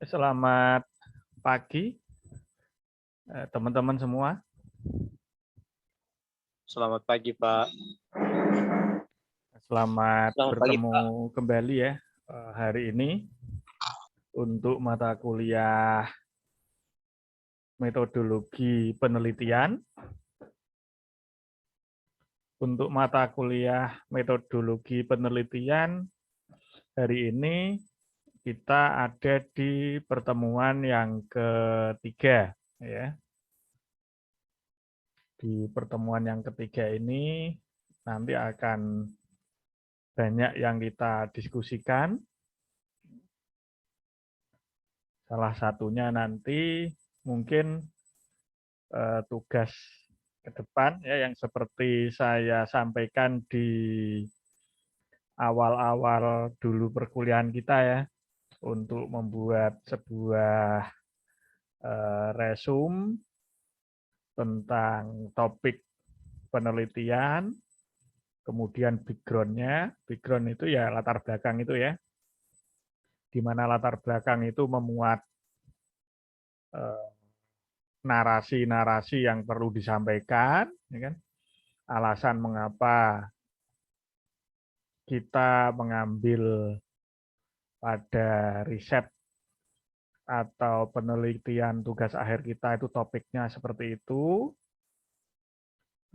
Selamat pagi, teman-teman semua. Selamat pagi, Pak. Selamat Selamat pagi, bertemu Pak. kembali ya hari ini untuk mata kuliah metodologi penelitian. Untuk mata kuliah metodologi penelitian hari ini kita ada di pertemuan yang ketiga ya. Di pertemuan yang ketiga ini nanti akan banyak yang kita diskusikan. Salah satunya nanti mungkin tugas ke depan ya yang seperti saya sampaikan di awal-awal dulu perkuliahan kita ya untuk membuat sebuah resume tentang topik penelitian, kemudian background-nya, background itu ya latar belakang itu ya, di mana latar belakang itu memuat narasi-narasi yang perlu disampaikan, ya kan? Alasan mengapa kita mengambil pada riset atau penelitian tugas akhir kita itu topiknya seperti itu.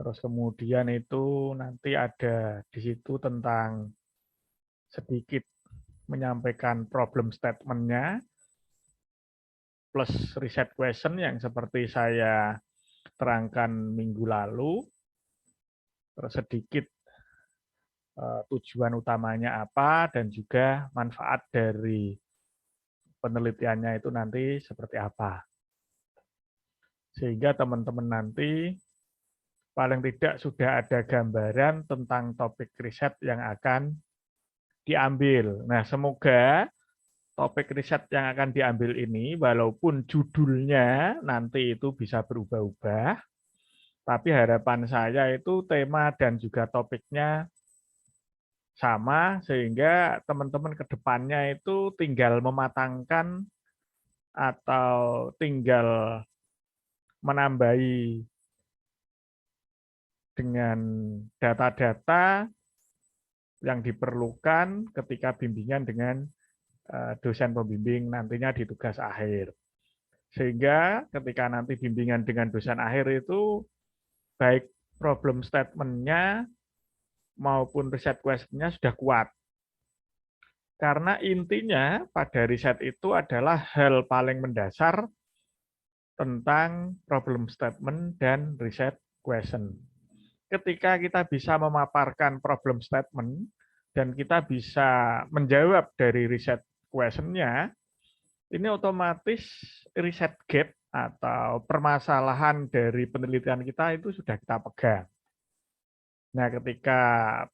Terus kemudian itu nanti ada di situ tentang sedikit menyampaikan problem statement-nya plus research question yang seperti saya terangkan minggu lalu. Terus sedikit tujuan utamanya apa dan juga manfaat dari penelitiannya itu nanti seperti apa. Sehingga teman-teman nanti paling tidak sudah ada gambaran tentang topik riset yang akan diambil. Nah, semoga topik riset yang akan diambil ini, walaupun judulnya nanti itu bisa berubah-ubah, tapi harapan saya itu tema dan juga topiknya sama, sehingga teman-teman ke depannya itu tinggal mematangkan atau tinggal menambahi dengan data-data yang diperlukan ketika bimbingan dengan dosen pembimbing nantinya di tugas akhir. Sehingga ketika nanti bimbingan dengan dosen akhir itu baik problem statement-nya maupun riset question-nya sudah kuat. Karena intinya pada riset itu adalah hal paling mendasar tentang problem statement dan riset question. Ketika kita bisa memaparkan problem statement dan kita bisa menjawab dari riset question-nya, ini otomatis riset gap atau permasalahan dari penelitian kita itu sudah kita pegang. Nah, ketika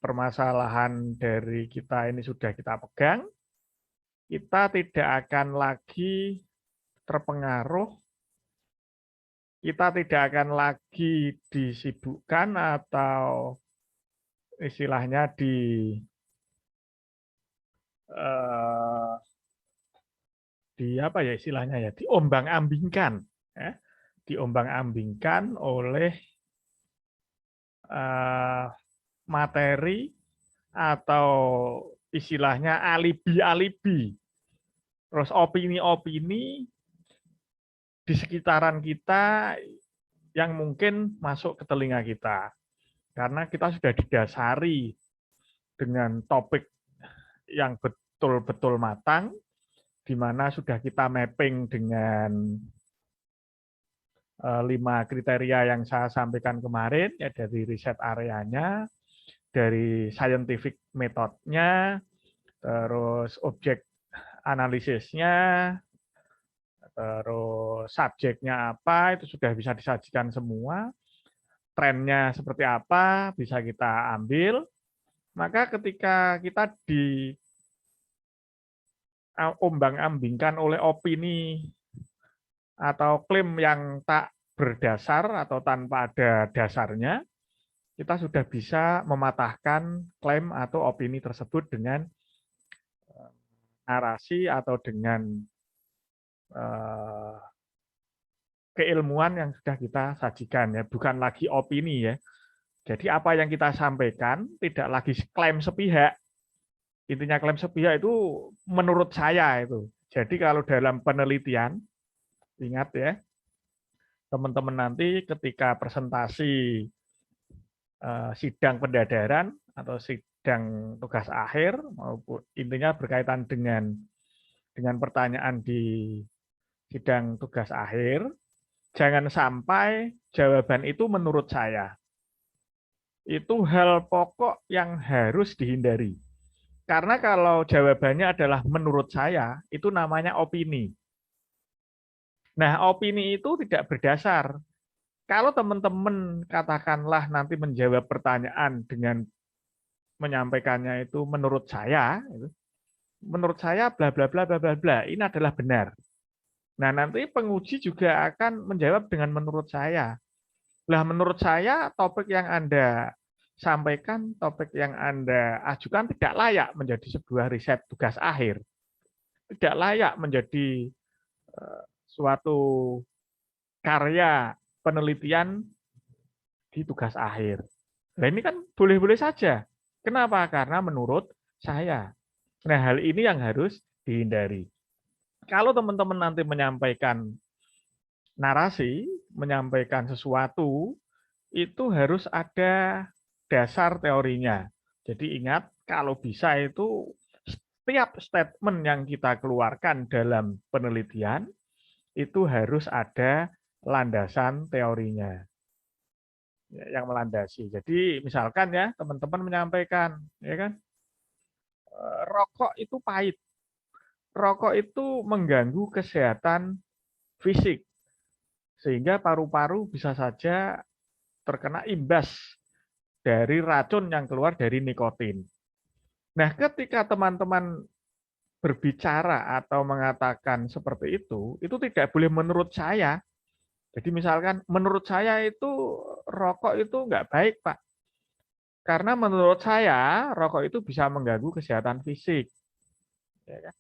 permasalahan dari kita ini sudah kita pegang, kita tidak akan lagi terpengaruh, kita tidak akan lagi disibukkan atau istilahnya di apa ya istilahnya ya, diombang-ambingkan ya, diombang-ambingkan oleh materi atau istilahnya alibi-alibi, terus opini-opini di sekitaran kita yang mungkin masuk ke telinga kita. Karena kita sudah didasari dengan topik yang betul-betul matang, di mana sudah kita mapping dengan 5 kriteria yang saya sampaikan kemarin, ya dari riset areanya, dari scientific methodnya, terus objek analisisnya, terus subjeknya apa, itu sudah bisa disajikan semua, trennya seperti apa, bisa kita ambil, maka ketika kita diombang-ambingkan oleh opini atau klaim yang tak berdasar atau tanpa ada dasarnya, kita sudah bisa mematahkan klaim atau opini tersebut dengan narasi atau dengan keilmuan yang sudah kita sajikan, ya, bukan lagi opini, ya. Jadi apa yang kita sampaikan tidak lagi klaim sepihak. Intinya klaim sepihak itu menurut saya itu. Jadi kalau dalam penelitian, ingat ya, teman-teman nanti ketika presentasi sidang pendadaran atau sidang tugas akhir, maupun intinya berkaitan dengan pertanyaan di sidang tugas akhir, jangan sampai jawaban itu menurut saya. Itu hal pokok yang harus dihindari. Karena kalau jawabannya adalah menurut saya, itu namanya opini. Nah, opini itu tidak berdasar. Kalau teman-teman katakanlah nanti menjawab pertanyaan dengan menyampaikannya itu menurut saya bla bla bla bla bla bla, ini adalah benar. Nah, nanti penguji juga akan menjawab dengan menurut saya. Lah, menurut saya topik yang Anda sampaikan, topik yang Anda ajukan tidak layak menjadi sebuah riset tugas akhir. Tidak layak menjadi suatu karya penelitian di tugas akhir. Nah, ini kan boleh-boleh saja. Kenapa? Karena menurut saya. Nah, hal ini yang harus dihindari. Kalau teman-teman nanti menyampaikan narasi, menyampaikan sesuatu, itu harus ada dasar teorinya. Jadi ingat, kalau bisa itu setiap statement yang kita keluarkan dalam penelitian, itu harus ada landasan teorinya yang melandasi. Jadi misalkan ya, teman-teman menyampaikan, ya kan, rokok itu pahit. Rokok itu mengganggu kesehatan fisik, sehingga paru-paru bisa saja terkena imbas dari racun yang keluar dari nikotin. Nah, ketika teman-teman berbicara atau mengatakan seperti itu tidak boleh menurut saya. Jadi misalkan, menurut saya itu rokok itu nggak baik, Pak. Karena menurut saya, rokok itu bisa mengganggu kesehatan fisik. Ya kan?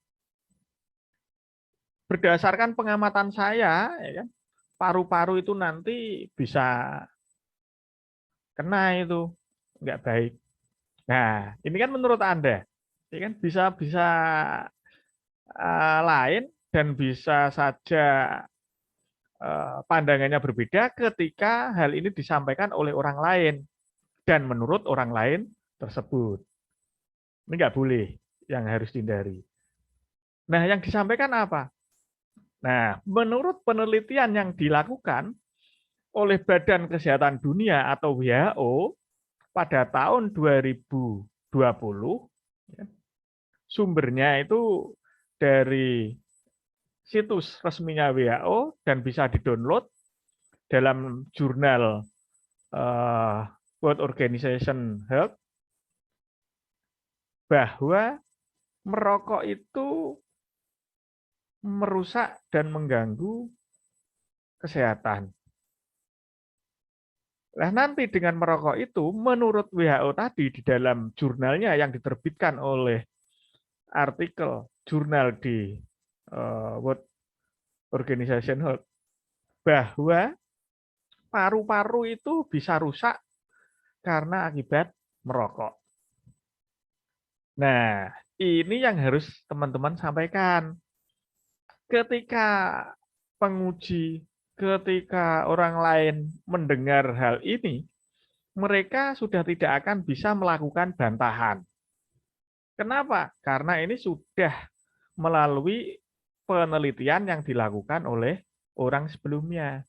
Berdasarkan pengamatan saya, ya kan, paru-paru itu nanti bisa kena itu, nggak baik. Nah, ini kan menurut Anda, ya kan, bisa lain dan bisa saja pandangannya berbeda ketika hal ini disampaikan oleh orang lain dan menurut orang lain tersebut. Ini nggak boleh, yang harus dihindari. Nah, yang disampaikan apa? Nah, menurut penelitian yang dilakukan oleh Badan Kesehatan Dunia atau WHO pada tahun 2020, sumbernya itu dari situs resminya WHO dan bisa didownload dalam jurnal World Organization Health, bahwa merokok itu merusak dan mengganggu kesehatan. Nah, nanti dengan merokok itu, menurut WHO tadi di dalam jurnalnya yang diterbitkan oleh artikel jurnal di World Organization Health, bahwa paru-paru itu bisa rusak karena akibat merokok. Nah, ini yang harus teman-teman sampaikan. Ketika penguji, ketika orang lain mendengar hal ini, mereka sudah tidak akan bisa melakukan bantahan. Kenapa? Karena ini sudah melalui penelitian yang dilakukan oleh orang sebelumnya.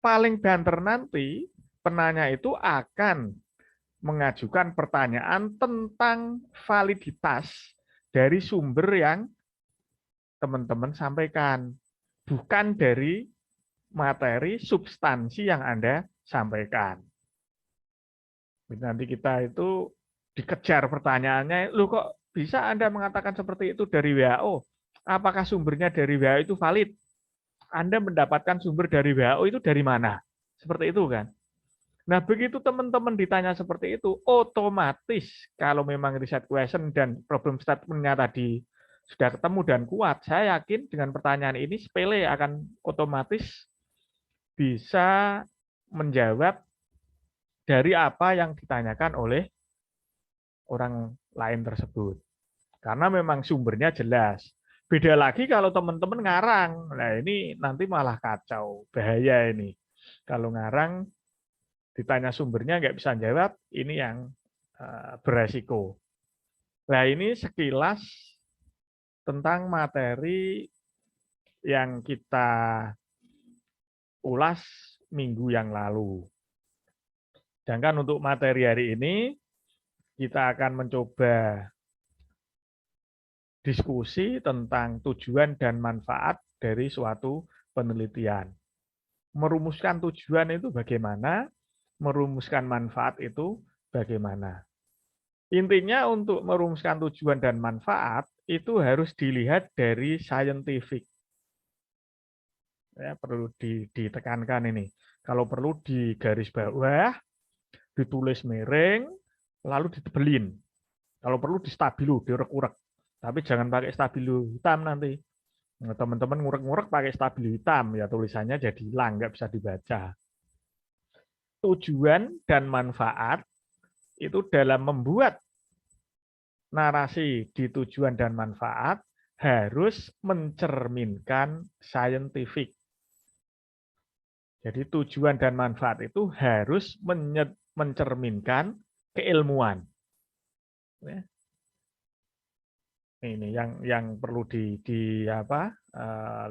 Paling banter nanti, penanya itu akan mengajukan pertanyaan tentang validitas dari sumber yang teman-teman sampaikan, bukan dari materi substansi yang Anda sampaikan. Nanti kita itu dikejar pertanyaannya, lu kok bisa Anda mengatakan seperti itu dari WHO? Apakah sumbernya dari WHO itu valid? Anda mendapatkan sumber dari WHO itu dari mana? Seperti itu kan? Nah, begitu teman-teman ditanya seperti itu, otomatis kalau memang riset question dan problem statement-nya tadi sudah ketemu dan kuat, saya yakin dengan pertanyaan ini sepele akan otomatis bisa menjawab dari apa yang ditanyakan oleh orang lain tersebut. Karena memang sumbernya jelas. Beda lagi kalau teman-teman ngarang. Nah ini nanti malah kacau, bahaya ini. Kalau ngarang ditanya sumbernya nggak bisa jawab, ini yang beresiko. Nah ini sekilas tentang materi yang kita ulas minggu yang lalu. Sedangkan untuk materi hari ini, kita akan mencoba diskusi tentang tujuan dan manfaat dari suatu penelitian. Merumuskan tujuan itu bagaimana, merumuskan manfaat itu bagaimana. Intinya untuk merumuskan tujuan dan manfaat itu harus dilihat dari scientific. Ya, perlu ditekankan ini. Kalau perlu di garis bawah, ditulis miring, lalu ditebelin. Kalau perlu di stabilo, diurek-urek. Tapi jangan pakai stabilo hitam nanti. Nah, teman-teman ngurek-ngurek pakai stabilo hitam, ya tulisannya jadi hilang, nggak bisa dibaca. Tujuan dan manfaat itu dalam membuat narasi di tujuan dan manfaat harus mencerminkan scientific. Jadi tujuan dan manfaat itu harus mencerminkan keilmuan. Ini yang perlu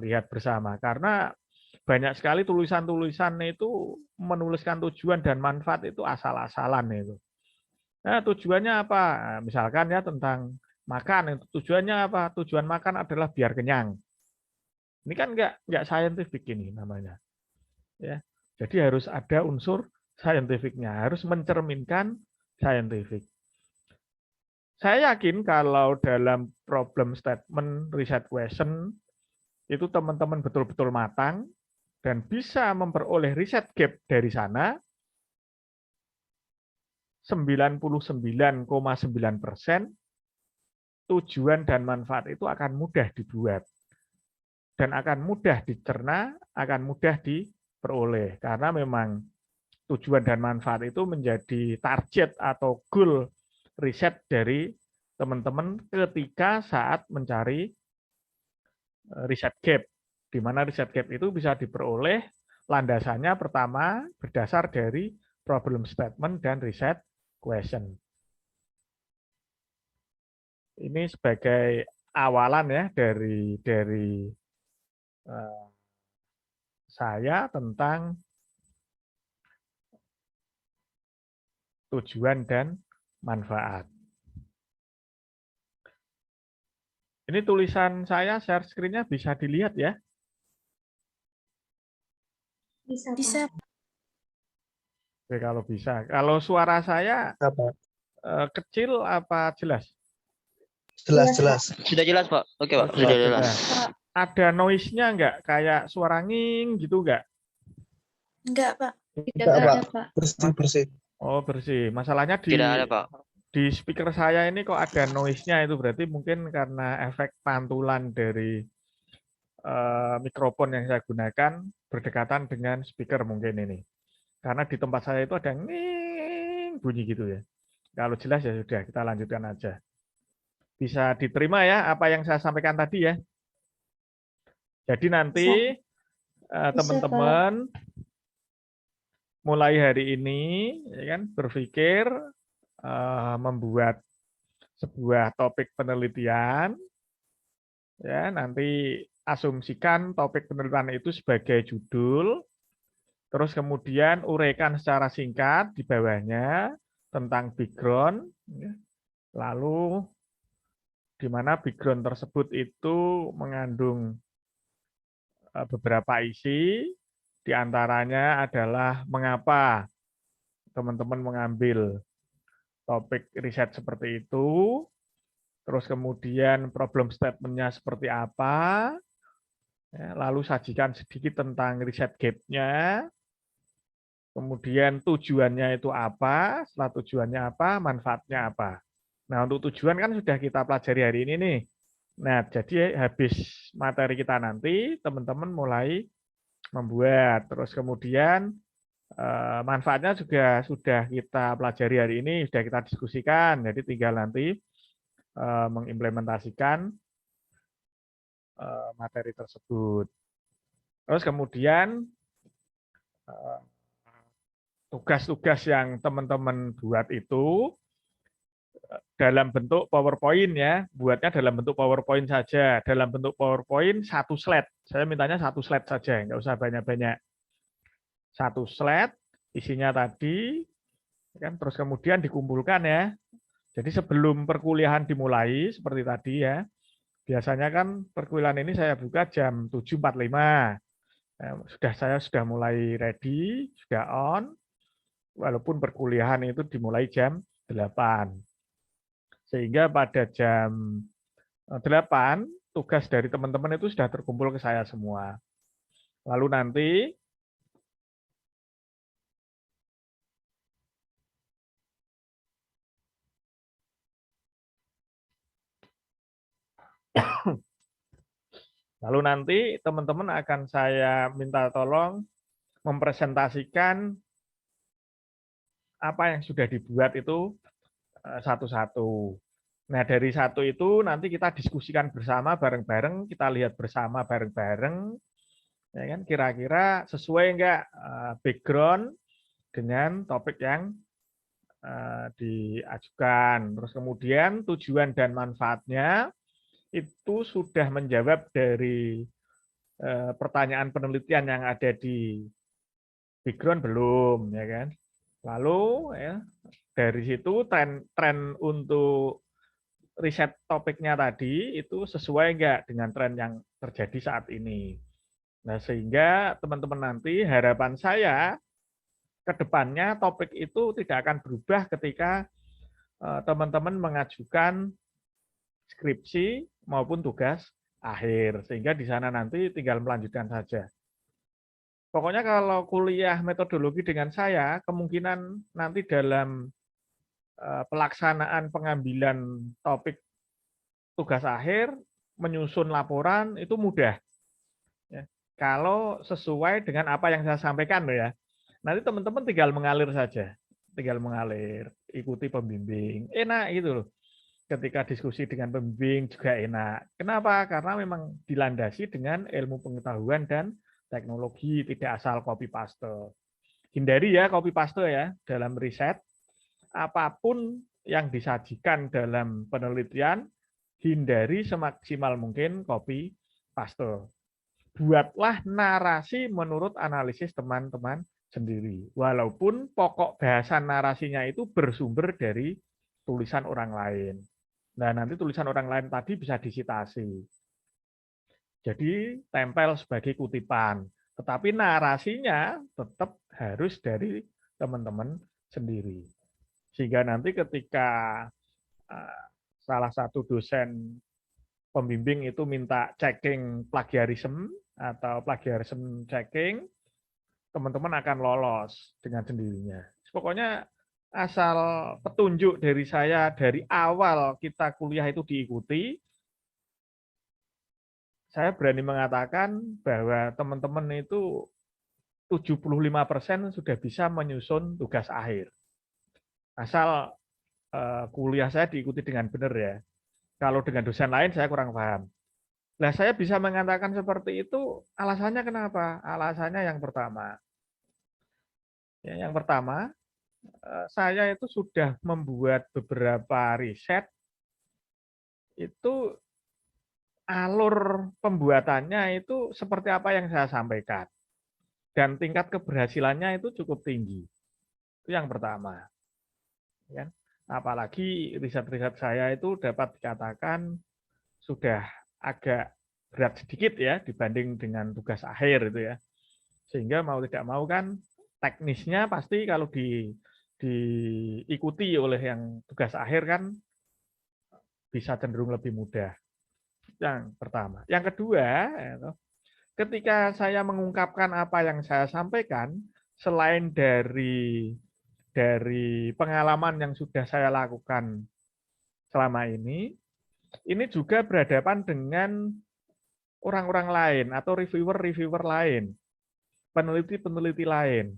lihat bersama, karena banyak sekali tulisan-tulisan itu menuliskan tujuan dan manfaat itu asal-asalan itu. Nah, tujuannya apa? Nah, misalkan ya tentang makan, itu tujuannya apa? Tujuan makan adalah biar kenyang. Ini kan nggak scientific ini namanya. Ya, jadi harus ada unsur scientificnya, harus mencerminkan scientific. Saya yakin kalau dalam problem statement, research question, itu teman-teman betul-betul matang dan bisa memperoleh riset gap dari sana, 99,9% tujuan dan manfaat itu akan mudah dibuat. Dan akan mudah dicerna, akan mudah diperoleh. Karena memang tujuan dan manfaat itu menjadi target atau goal riset dari teman-teman ketika saat mencari riset gap. Di mana riset gap itu bisa diperoleh landasannya pertama berdasar dari problem statement dan riset question. Ini sebagai awalan ya dari saya tentang tujuan dan manfaat. Ini tulisan saya, share screen-nya bisa dilihat ya? Bisa. Oke, kalau bisa. Kalau suara saya kecil apa jelas? Jelas. Sudah jelas, Pak. Oke, Pak. Oh, Sudah jelas. Ada noise-nya nggak? Kayak suara nging gitu nggak? Enggak, Pak. Tidak ada, Pak. Bersih. Oh, bersih. Masalahnya Tidak ada, Pak. di speaker saya ini kok ada noise-nya, itu berarti mungkin karena efek pantulan dari mikrofon yang saya gunakan berdekatan dengan speaker mungkin ini. Karena di tempat saya itu ada nging bunyi gitu ya. Kalau jelas ya sudah, kita lanjutkan aja. Bisa diterima ya apa yang saya sampaikan tadi ya. Jadi nanti teman-teman mulai hari ini ya kan berpikir membuat sebuah topik penelitian, ya nanti asumsikan topik penelitian itu sebagai judul, terus kemudian uraikan secara singkat di bawahnya tentang background, ya. Lalu di mana background tersebut itu mengandung beberapa isi, diantaranya adalah mengapa teman-teman mengambil topik riset seperti itu, terus kemudian problem statement-nya seperti apa, ya, lalu sajikan sedikit tentang riset gap-nya, kemudian tujuannya itu apa, setelah tujuannya apa, manfaatnya apa. Nah, untuk tujuan kan sudah kita pelajari hari ini nih. Nah, jadi habis materi kita nanti, teman-teman mulai membuat. Terus kemudian manfaatnya juga sudah kita pelajari hari ini, sudah kita diskusikan. Jadi tinggal nanti mengimplementasikan materi tersebut. Terus kemudian tugas-tugas yang teman-teman buat itu dalam bentuk PowerPoint ya, buatnya dalam bentuk PowerPoint saja. Dalam bentuk PowerPoint satu slide. Saya mintanya satu slide saja, nggak usah banyak-banyak. Satu slide, isinya tadi, kan terus kemudian dikumpulkan ya. Jadi sebelum perkuliahan dimulai, seperti tadi ya, biasanya kan perkuliahan ini saya buka jam 7.45. Saya sudah mulai ready, sudah on, walaupun perkuliahan itu dimulai jam 8. Sehingga pada jam 8, tugas dari teman-teman itu sudah terkumpul ke saya semua. Lalu nanti teman-teman akan saya minta tolong mempresentasikan apa yang sudah dibuat itu satu-satu. Nah, dari satu itu nanti kita diskusikan bersama bareng-bareng, kita lihat bersama bareng-bareng, ya kan, kira-kira sesuai enggak background dengan topik yang diajukan. Terus kemudian tujuan dan manfaatnya itu sudah menjawab dari pertanyaan penelitian yang ada di background belum, ya kan? Lalu ya, dari situ tren untuk riset topiknya tadi itu sesuai enggak dengan tren yang terjadi saat ini. Nah, sehingga teman-teman nanti harapan saya ke depannya topik itu tidak akan berubah ketika teman-teman mengajukan skripsi maupun tugas akhir. Sehingga di sana nanti tinggal melanjutkan saja. Pokoknya kalau kuliah metodologi dengan saya, kemungkinan nanti dalam pelaksanaan pengambilan topik tugas akhir, menyusun laporan itu mudah. Ya. Kalau sesuai dengan apa yang saya sampaikan ya. Nanti teman-teman tinggal mengalir saja. Tinggal mengalir, ikuti pembimbing. Enak gitu loh. Ketika diskusi dengan pembimbing juga enak. Kenapa? Karena memang dilandasi dengan ilmu pengetahuan dan teknologi, tidak asal copy paste. Hindari ya copy paste ya dalam riset. Apapun yang disajikan dalam penelitian, hindari semaksimal mungkin copy paste. Buatlah narasi menurut analisis teman-teman sendiri. Walaupun pokok bahasan narasinya itu bersumber dari tulisan orang lain. Nah, nanti tulisan orang lain tadi bisa disitasi. Jadi tempel sebagai kutipan. Tetapi narasinya tetap harus dari teman-teman sendiri. Sehingga nanti ketika salah satu dosen pembimbing itu minta checking plagiarisme atau plagiarisme checking, teman-teman akan lolos dengan sendirinya. Pokoknya asal petunjuk dari saya dari awal kita kuliah itu diikuti, saya berani mengatakan bahwa teman-teman itu 75% sudah bisa menyusun tugas akhir. Asal kuliah saya diikuti dengan benar ya. Kalau dengan dosen lain saya kurang paham. Nah, saya bisa mengatakan seperti itu, alasannya kenapa? Alasannya yang pertama. Ya, yang pertama, saya itu sudah membuat beberapa riset, itu alur pembuatannya itu seperti apa yang saya sampaikan. Dan tingkat keberhasilannya itu cukup tinggi. Itu yang pertama. Ya. Apalagi riset-riset saya itu dapat dikatakan sudah agak berat sedikit ya dibanding dengan tugas akhir itu ya. Sehingga mau tidak mau kan teknisnya pasti kalau diikuti oleh yang tugas akhir kan bisa cenderung lebih mudah. Yang pertama. Yang kedua, ketika saya mengungkapkan apa yang saya sampaikan, selain dari pengalaman yang sudah saya lakukan selama ini, ini juga berhadapan dengan orang-orang lain atau reviewer-reviewer lain, peneliti-peneliti lain.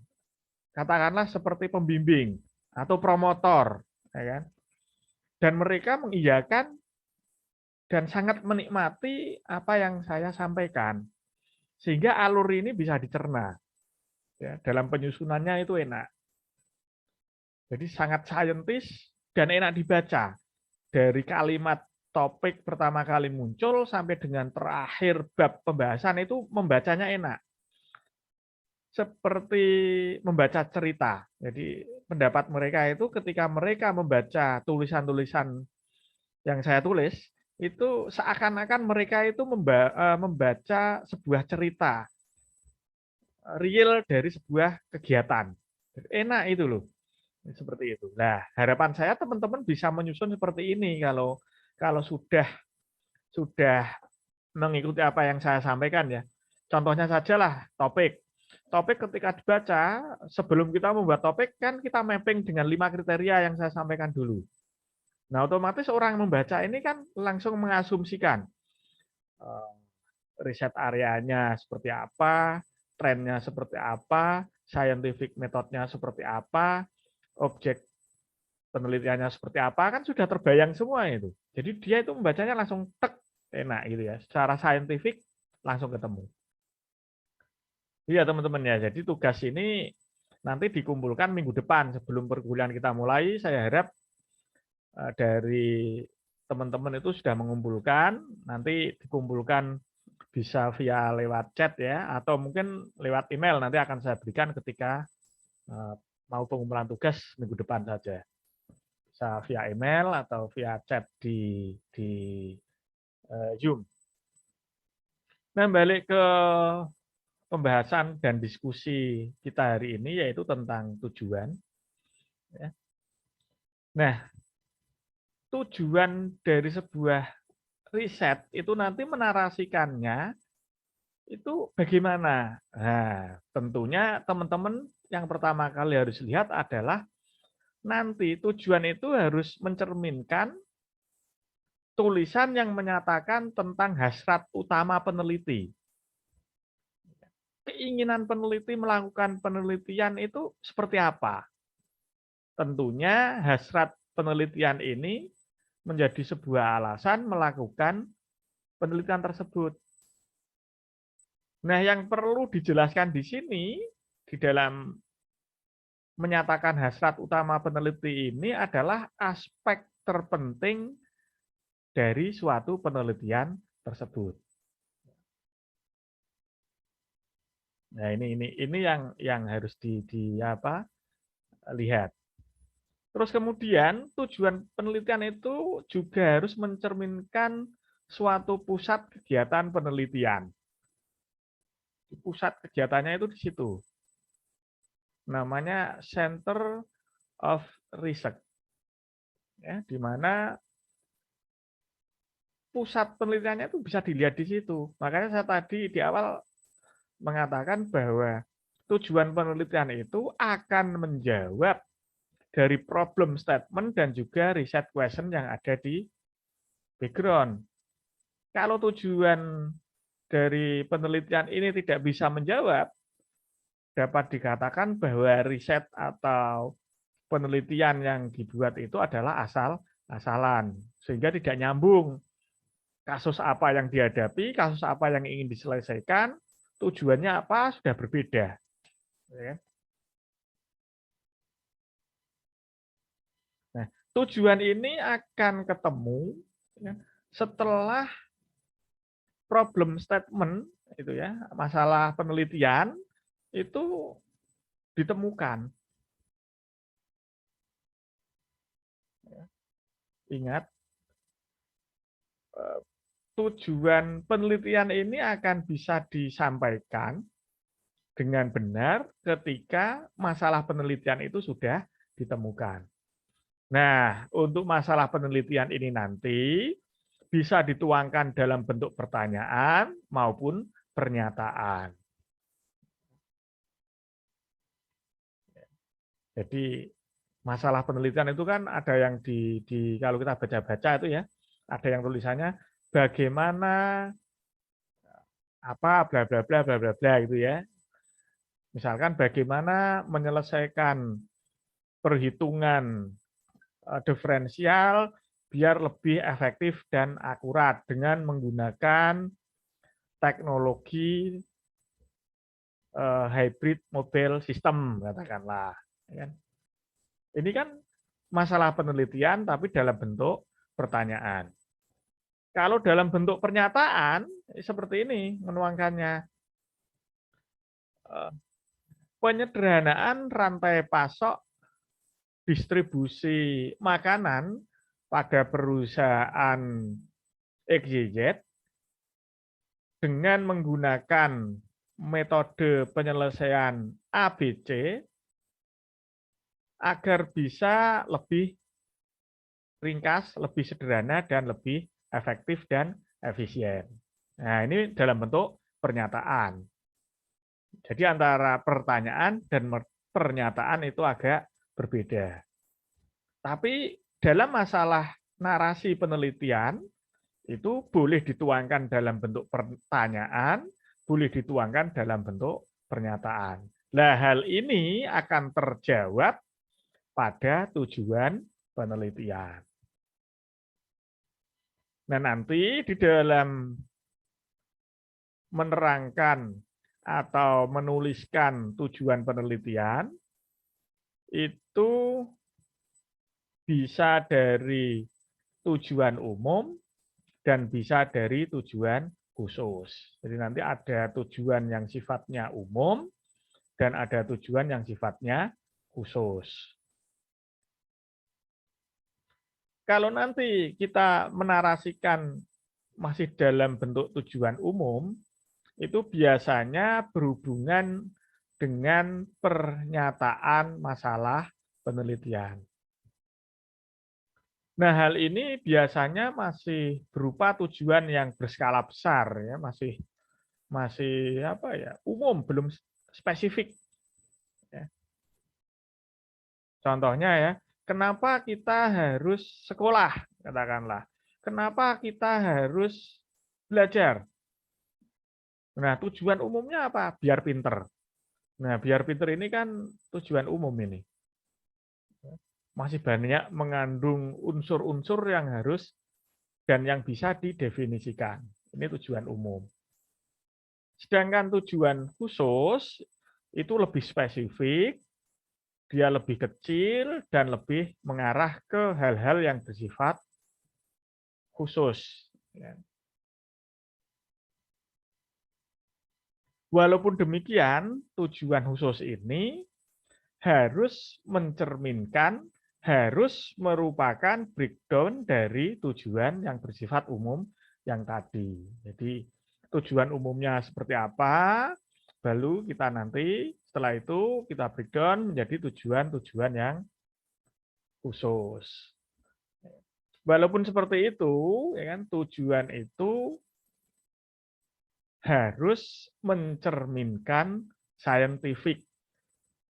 Katakanlah seperti pembimbing atau promotor, ya kan? Dan mereka mengiyakan dan sangat menikmati apa yang saya sampaikan, sehingga alur ini bisa dicerna. Ya, dalam penyusunannya itu enak. Jadi sangat saintis dan enak dibaca. Dari kalimat topik pertama kali muncul sampai dengan terakhir bab pembahasan itu membacanya enak. Seperti membaca cerita. Jadi pendapat mereka itu ketika mereka membaca tulisan-tulisan yang saya tulis, itu seakan-akan mereka itu membaca sebuah cerita real dari sebuah kegiatan. Enak itu loh. Seperti itu. Nah, harapan saya teman-teman bisa menyusun seperti ini kalau sudah mengikuti apa yang saya sampaikan ya. Contohnya sajalah topik. Topik ketika dibaca, sebelum kita membuat topik kan kita mapping dengan 5 kriteria yang saya sampaikan dulu. Nah, otomatis orang membaca ini kan langsung mengasumsikan riset areanya seperti apa, trennya seperti apa, scientific metodenya seperti apa, objek penelitiannya seperti apa, kan sudah terbayang semua itu. Jadi dia itu membacanya langsung tek, enak gitu ya. Secara saintifik langsung ketemu. Iya teman-teman ya, jadi tugas ini nanti dikumpulkan minggu depan sebelum perkuliahan kita mulai. Saya harap dari teman-teman itu sudah mengumpulkan, nanti dikumpulkan bisa via lewat chat ya, atau mungkin lewat email nanti akan saya berikan ketika mau pengumpulan tugas minggu depan saja. Bisa via email atau via chat di Zoom. Nah, balik ke pembahasan dan diskusi kita hari ini yaitu tentang tujuan. Nah, tujuan dari sebuah riset itu nanti menarasikannya itu bagaimana? Nah, tentunya teman-teman yang pertama kali harus lihat adalah nanti tujuan itu harus mencerminkan tulisan yang menyatakan tentang hasrat utama peneliti. Keinginan peneliti melakukan penelitian itu seperti apa? Tentunya hasrat penelitian ini menjadi sebuah alasan melakukan penelitian tersebut. Nah, yang perlu dijelaskan di sini, di dalam menyatakan hasrat utama peneliti ini adalah aspek terpenting dari suatu penelitian tersebut. Nah, ini yang harus lihat. Terus kemudian tujuan penelitian itu juga harus mencerminkan suatu pusat kegiatan penelitian. Pusat kegiatannya itu di situ. Namanya Center of Research. Ya, di mana pusat penelitiannya itu bisa dilihat di situ. Makanya saya tadi di awal mengatakan bahwa tujuan penelitian itu akan menjawab dari problem statement dan juga riset question yang ada di background. Kalau tujuan dari penelitian ini tidak bisa menjawab, dapat dikatakan bahwa riset atau penelitian yang dibuat itu adalah asal-asalan, sehingga tidak nyambung. Kasus apa yang dihadapi, kasus apa yang ingin diselesaikan, tujuannya apa, sudah berbeda. Nah, tujuan ini akan ketemu setelah problem statement itu ya, masalah penelitian itu ditemukan. Ingat, tujuan penelitian ini akan bisa disampaikan dengan benar ketika masalah penelitian itu sudah ditemukan. Nah, untuk masalah penelitian ini nanti bisa dituangkan dalam bentuk pertanyaan maupun pernyataan. Jadi masalah penelitian itu kan ada yang kalau kita baca-baca itu ya, Ada yang tulisannya bagaimana apa bla bla bla bla bla bla gitu ya. Misalkan bagaimana menyelesaikan perhitungan diferensial biar lebih efektif dan akurat dengan menggunakan teknologi hybrid model system katakanlah. Ini kan masalah penelitian tapi dalam bentuk pertanyaan. Kalau dalam bentuk pernyataan seperti ini menuangkannya. Penyederhanaan rantai pasok distribusi makanan pada perusahaan XYZ dengan menggunakan metode penyelesaian ABC agar bisa lebih ringkas, lebih sederhana, dan lebih efektif dan efisien. Nah, ini dalam bentuk pernyataan. Jadi antara pertanyaan dan pernyataan itu agak berbeda. Tapi dalam masalah narasi penelitian, itu boleh dituangkan dalam bentuk pertanyaan, boleh dituangkan dalam bentuk pernyataan. Nah, hal ini akan terjawab pada tujuan penelitian. Nah, nanti di dalam menerangkan atau menuliskan tujuan penelitian, itu bisa dari tujuan umum dan bisa dari tujuan khusus. Jadi nanti ada tujuan yang sifatnya umum dan ada tujuan yang sifatnya khusus. Kalau nanti kita menarasikan masih dalam bentuk tujuan umum, itu biasanya berhubungan dengan pernyataan masalah penelitian. Nah, hal ini biasanya masih berupa tujuan yang berskala besar ya, masih apa ya, umum, belum spesifik. Ya. Contohnya ya, kenapa kita harus sekolah, katakanlah. Kenapa kita harus belajar? Nah, tujuan umumnya apa? Biar pinter. Nah, biar pinter ini kan tujuan umum ini. Masih banyak mengandung unsur-unsur yang harus dan yang bisa didefinisikan. Ini tujuan umum. Sedangkan tujuan khusus itu lebih spesifik, dia lebih kecil, dan lebih mengarah ke hal-hal yang bersifat khusus. Walaupun demikian, tujuan khusus ini harus mencerminkan, harus merupakan breakdown dari tujuan yang bersifat umum yang tadi. Jadi tujuan umumnya seperti apa, lalu kita nanti setelah itu kita breakdown menjadi tujuan-tujuan yang khusus. Walaupun seperti itu, ya kan, tujuan itu harus mencerminkan scientific.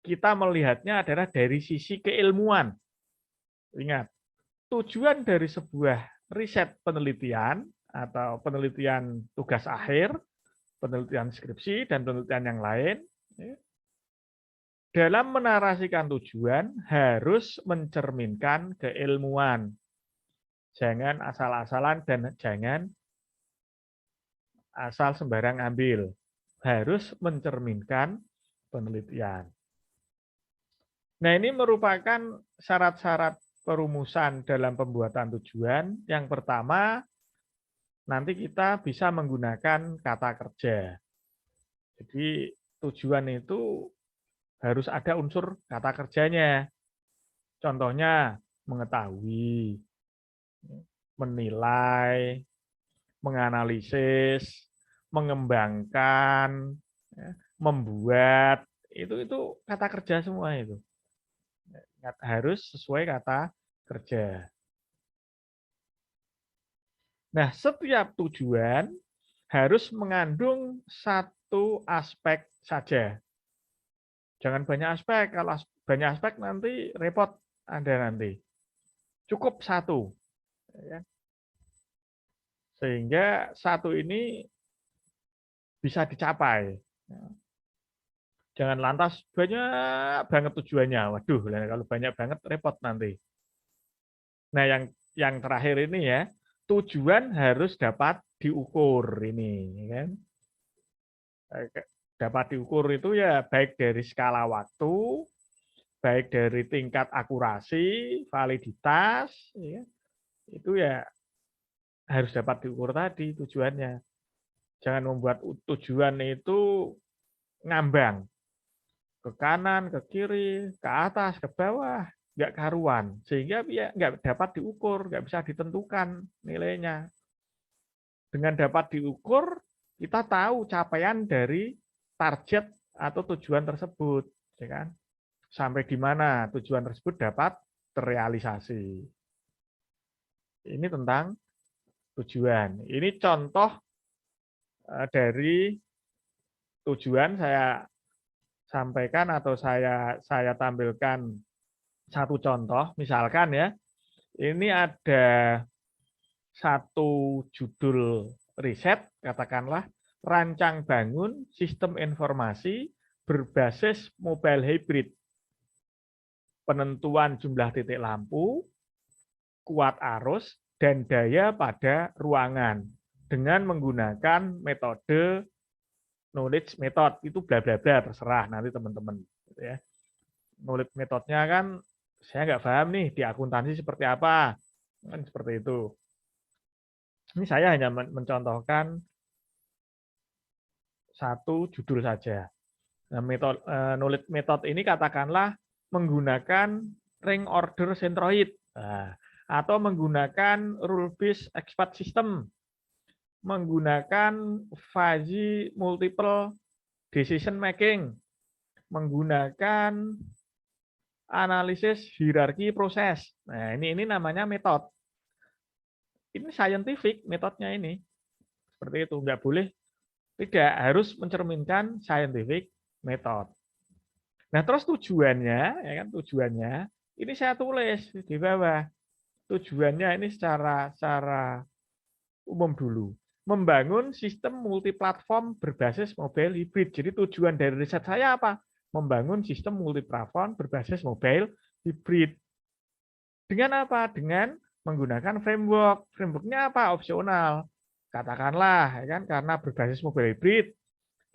Kita melihatnya adalah dari sisi keilmuan. Ingat, tujuan dari sebuah riset penelitian atau penelitian tugas akhir, penelitian skripsi, dan penelitian yang lain, dalam menarasikan tujuan harus mencerminkan keilmuan. Jangan asal-asalan dan jangan asal sembarang ambil. Harus mencerminkan penelitian. Nah, ini merupakan syarat-syarat perumusan dalam pembuatan tujuan. Yang pertama, nanti kita bisa menggunakan kata kerja. Jadi, tujuan itu harus ada unsur kata kerjanya. Contohnya, mengetahui, menilai, menganalisis, mengembangkan, membuat, itu kata kerja semua itu. Harus sesuai kata kerja. Nah, setiap tujuan harus mengandung satu aspek saja. Jangan banyak aspek, kalau banyak aspek nanti repot Anda nanti. Cukup satu. Sehingga satu ini bisa dicapai. Jangan lantas banyak banget tujuannya. Waduh, kalau banyak banget repot nanti. Nah, yang terakhir ini ya, tujuan harus dapat diukur ini, kan? Dapat diukur itu ya baik dari skala waktu, baik dari tingkat akurasi, validitas, ya, itu ya harus dapat diukur tadi tujuannya. Jangan membuat tujuan itu ngambang ke kanan, ke kiri, ke atas, ke bawah, nggak karuan, sehingga ya nggak dapat diukur, nggak bisa ditentukan nilainya. Dengan dapat diukur, kita tahu capaian dari target atau tujuan tersebut, ya kan? Sampai di mana tujuan tersebut dapat terrealisasi. Ini tentang tujuan. Ini contoh dari tujuan saya sampaikan atau saya tampilkan satu contoh. Misalkan ya, ini ada satu judul riset, katakanlah rancang bangun sistem informasi berbasis mobile hybrid. Penentuan jumlah titik lampu, kuat arus, dan daya pada ruangan dengan menggunakan metode knowledge method. Itu bla bla bla, terserah nanti teman-teman. Gitu ya. Knowledge methodnya kan saya nggak paham nih di akuntansi seperti apa, kan seperti itu. Ini saya hanya mencontohkan satu judul saja. Nah, knowledge method ini katakanlah menggunakan ring order centroid, atau menggunakan rule based expert system, menggunakan fuzzy multiple decision making, menggunakan analisis hierarki proses. Nah, ini namanya metode. Ini scientific metodenya ini. Seperti itu, nggak boleh, tidak harus mencerminkan scientific method. Nah, terus tujuannya, ya kan, tujuannya ini saya tulis di bawah. Tujuannya ini secara umum dulu. Membangun sistem multiplatform berbasis mobile hybrid. Jadi tujuan dari riset saya apa? Membangun sistem multiplatform berbasis mobile hybrid. Dengan apa? Dengan menggunakan framework. Frameworknya apa? Opsional. Katakanlah, ya kan, karena berbasis mobile hybrid,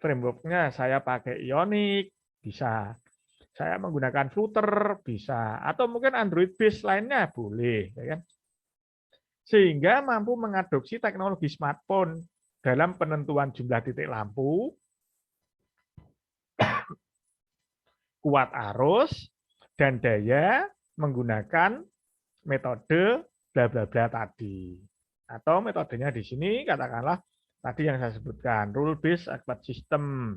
frameworknya saya pakai Ionic, bisa. Saya menggunakan Flutter, bisa. Atau mungkin Android base lainnya, boleh. Ya kan? Sehingga mampu mengadopsi teknologi smartphone dalam penentuan jumlah titik lampu, kuat arus, dan daya menggunakan metode bla bla bla tadi. Atau metodenya di sini katakanlah tadi yang saya sebutkan, rule based expert system,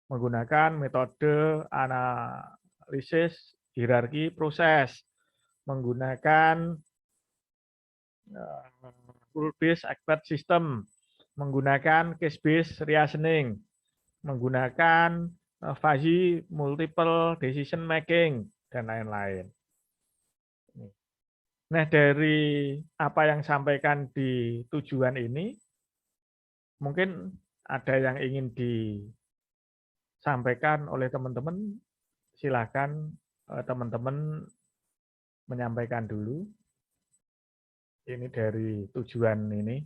menggunakan metode analisis hierarki proses, menggunakan rule based expert system, menggunakan case based reasoning, menggunakan fuzzy multiple decision making, dan lain-lain. Nah, dari apa yang sampaikan di tujuan ini, mungkin ada yang ingin disampaikan oleh teman-teman, silakan teman-teman menyampaikan dulu. Ini dari tujuan ini.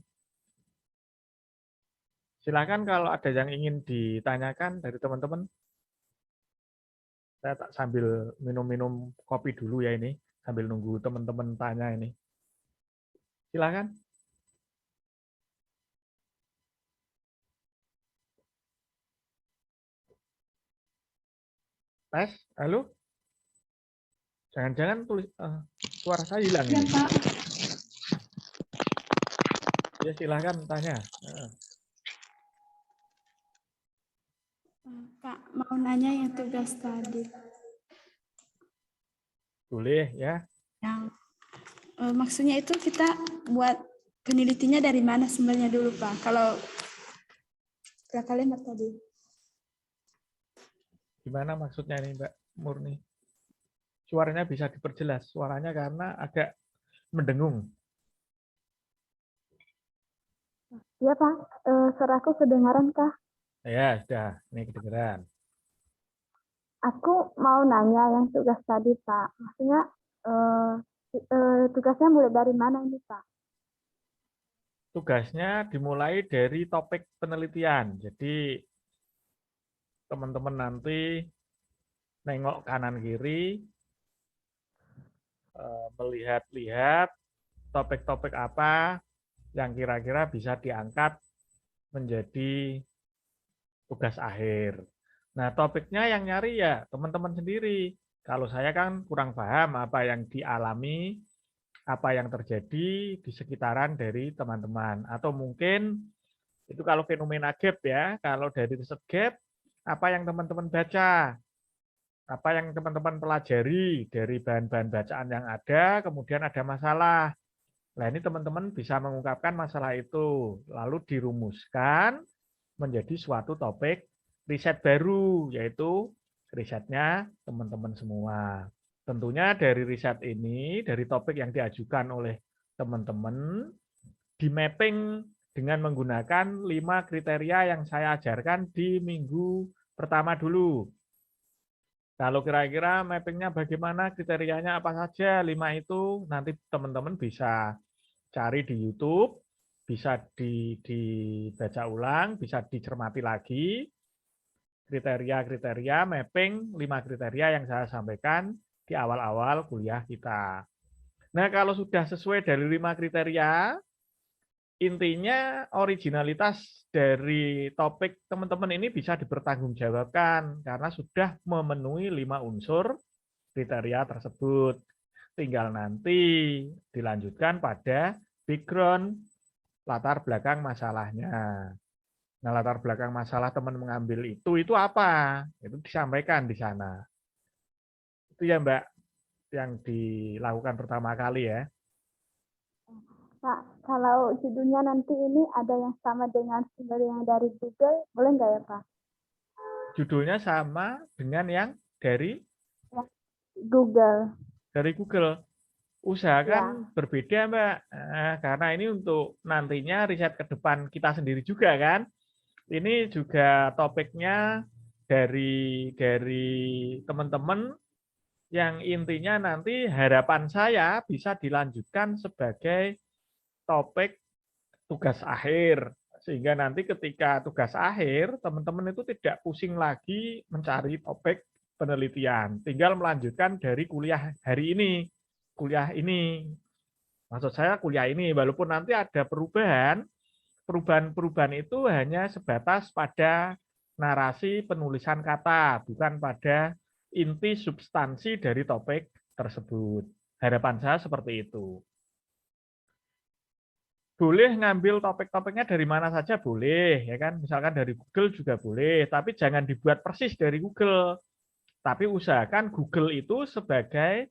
Silakan kalau ada yang ingin ditanyakan dari teman-teman. Saya tak sambil minum-minum kopi dulu ya ini, sambil nunggu teman-teman tanya ini. Silakan. Tes, halo? Jangan-jangan tulis suara saya hilang Ya, ini. Pak. Ya, silahkan tanya. Pak, mau nanya yang tugas tadi. Boleh ya. Yang maksudnya itu kita buat penelitinya dari mana sebenarnya dulu, Pak? Kalau kalimat tadi. Gimana maksudnya ini, Mbak Murni? Suaranya bisa diperjelas, suaranya karena agak mendengung. Iya Pak, suaraku kedengaran Kak. Ya, sudah. Ini kedengeran. Aku mau nanya yang tugas tadi Pak. Maksudnya tugasnya mulai dari mana ini Pak? Tugasnya dimulai dari topik penelitian. Jadi teman-teman nanti nengok kanan kiri, melihat-lihat topik-topik apa yang kira-kira bisa diangkat menjadi tugas akhir. Nah, topiknya yang nyari ya teman-teman sendiri. Kalau saya kan kurang paham apa yang dialami, apa yang terjadi di sekitaran dari teman-teman. Atau mungkin itu kalau fenomena gap ya, kalau dari riset gap, apa yang teman-teman baca, apa yang teman-teman pelajari dari bahan-bahan bacaan yang ada, kemudian ada masalah. Nah, ini teman-teman bisa mengungkapkan masalah itu, lalu dirumuskan menjadi suatu topik riset baru, yaitu risetnya teman-teman semua. Tentunya dari riset ini, dari topik yang diajukan oleh teman-teman, di mapping dengan menggunakan 5 kriteria yang saya ajarkan di minggu pertama dulu. Kalau kira-kira mappingnya bagaimana, kriterianya apa saja, 5 itu nanti teman-teman bisa cari di YouTube, bisa dibaca ulang, bisa dicermati lagi, kriteria-kriteria mapping 5 kriteria yang saya sampaikan di awal-awal kuliah kita. Nah, kalau sudah sesuai dari 5 kriteria, intinya originalitas dari topik teman-teman ini bisa dipertanggungjawabkan karena sudah memenuhi 5 unsur kriteria tersebut. Tinggal nanti dilanjutkan pada background, latar belakang masalahnya. Nah, latar belakang masalah teman mengambil itu apa? Itu disampaikan di sana. Itu ya Mbak, yang dilakukan pertama kali ya. Pak, kalau judulnya nanti ini ada yang sama dengan sumber yang dari Google, boleh nggak ya Pak? Judulnya sama dengan yang dari Google. Google. Usahakan Ya. berbeda Mbak. Nah, karena ini untuk nantinya riset ke depan kita sendiri juga kan. Ini juga topiknya dari teman-teman yang intinya nanti harapan saya bisa dilanjutkan sebagai topik tugas akhir. Sehingga nanti ketika tugas akhir, teman-teman itu tidak pusing lagi mencari topik penelitian. Tinggal melanjutkan dari kuliah hari ini. Kuliah ini. Maksud saya kuliah ini, walaupun nanti ada perubahan, perubahan itu hanya sebatas pada narasi penulisan kata, bukan pada inti substansi dari topik tersebut. Harapan saya seperti itu. Boleh ngambil topik-topiknya dari mana saja boleh, ya kan? Misalkan dari Google juga boleh, tapi jangan dibuat persis dari Google. Tapi usahakan Google itu sebagai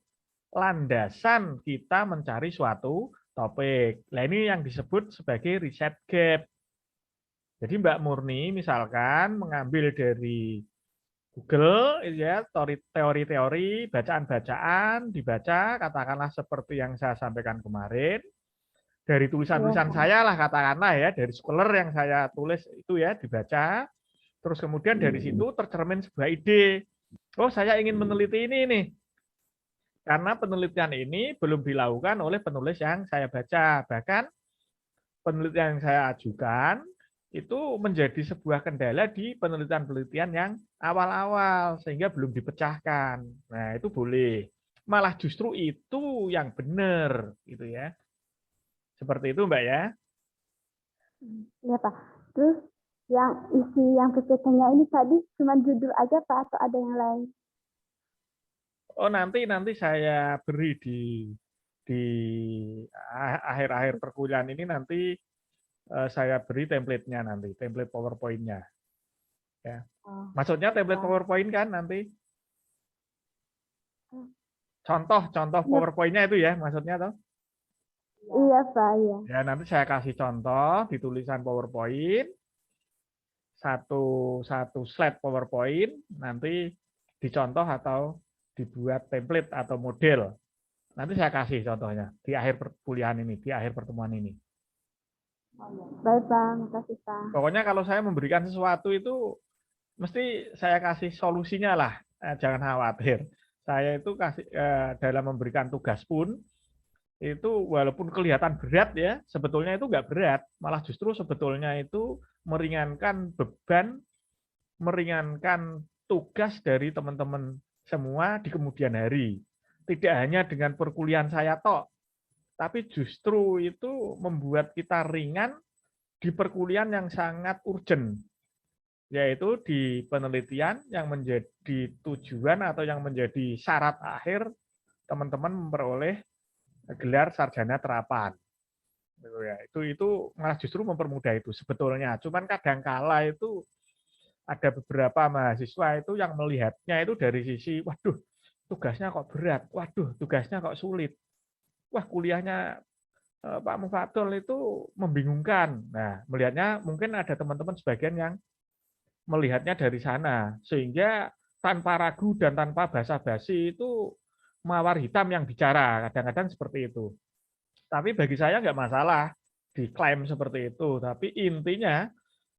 landasan kita mencari suatu topik. Nah, ini yang disebut sebagai riset gap. Jadi Mbak Murni misalkan mengambil dari Google ya teori-teori, bacaan-bacaan dibaca, katakanlah seperti yang saya sampaikan kemarin. Dari tulisan-tulisan saya lah katakanlah ya, dari scholar yang saya tulis itu ya dibaca. Terus kemudian dari situ tercermin sebuah ide. Oh, saya ingin meneliti ini nih. Karena penelitian ini belum dilakukan oleh penulis yang saya baca. Bahkan penelitian yang saya ajukan itu menjadi sebuah kendala di penelitian-penelitian yang awal-awal sehingga belum dipecahkan. Nah, itu boleh. Malah justru itu yang benar gitu ya. Seperti itu, Mbak ya. Iya Pak. Terus yang isi yang PPT-nya ini tadi cuma judul aja Pak atau ada yang lain? Oh, nanti saya beri di akhir-akhir perkuliahan ini nanti saya beri template-nya nanti, template PowerPoint-nya. Ya. Maksudnya template PowerPoint kan nanti? Contoh PowerPoint-nya itu ya maksudnya toh? Iya Pak, iya. Ya, nanti saya kasih contoh di tulisan PowerPoint. Satu slide PowerPoint nanti dicontoh atau dibuat template atau model. Nanti saya kasih contohnya di akhir perkuliahan ini, di akhir pertemuan ini. Baik Pak, makasih Pak. Pokoknya kalau saya memberikan sesuatu itu mesti saya kasih solusinya lah. Jangan khawatir. Saya itu kasih dalam memberikan tugas pun itu walaupun kelihatan berat ya, sebetulnya itu nggak berat. Malah justru sebetulnya itu meringankan beban, meringankan tugas dari teman-teman semua di kemudian hari. Tidak hanya dengan perkuliahan saya tok, tapi justru itu membuat kita ringan di perkuliahan yang sangat urgent, yaitu di penelitian yang menjadi tujuan atau yang menjadi syarat akhir teman-teman memperoleh gelar sarjana terapan. Itu malah justru mempermudah itu sebetulnya. Cuman kadangkala itu ada beberapa mahasiswa itu yang melihatnya itu dari sisi, waduh, tugasnya kok berat, waduh, tugasnya kok sulit, wah kuliahnya Pak Mufatul itu membingungkan. Nah, melihatnya mungkin ada teman-teman sebagian yang melihatnya dari sana, sehingga tanpa ragu dan tanpa basa-basi itu mawar hitam yang bicara, kadang-kadang seperti itu. Tapi bagi saya nggak masalah diklaim seperti itu, tapi intinya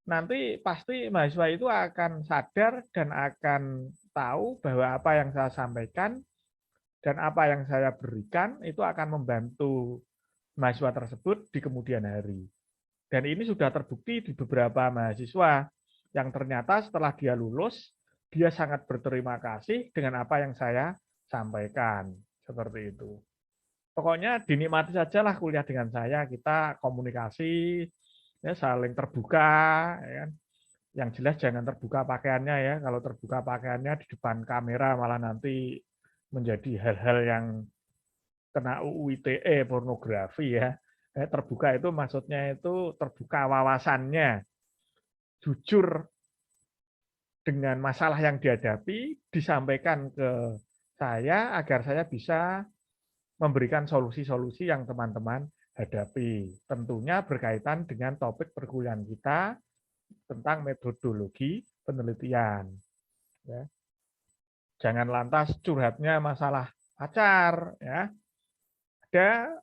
nanti pasti mahasiswa itu akan sadar dan akan tahu bahwa apa yang saya sampaikan dan apa yang saya berikan itu akan membantu mahasiswa tersebut di kemudian hari. Dan ini sudah terbukti di beberapa mahasiswa yang ternyata setelah dia lulus, dia sangat berterima kasih dengan apa yang saya sampaikan. Seperti itu. Pokoknya dinikmati sajalah kuliah dengan saya, kita komunikasi, ya, saling terbuka. Ya kan? Yang jelas jangan terbuka pakaiannya ya, kalau terbuka pakaiannya di depan kamera malah nanti menjadi hal-hal yang kena UU ITE pornografi ya. Terbuka itu maksudnya itu terbuka wawasannya, jujur dengan masalah yang dihadapi, disampaikan ke saya agar saya bisa memberikan solusi-solusi yang teman-teman hadapi. Tentunya berkaitan dengan topik perkuliahan kita tentang metodologi penelitian. Ya. Jangan lantas curhatnya masalah pacar. Ya. Ada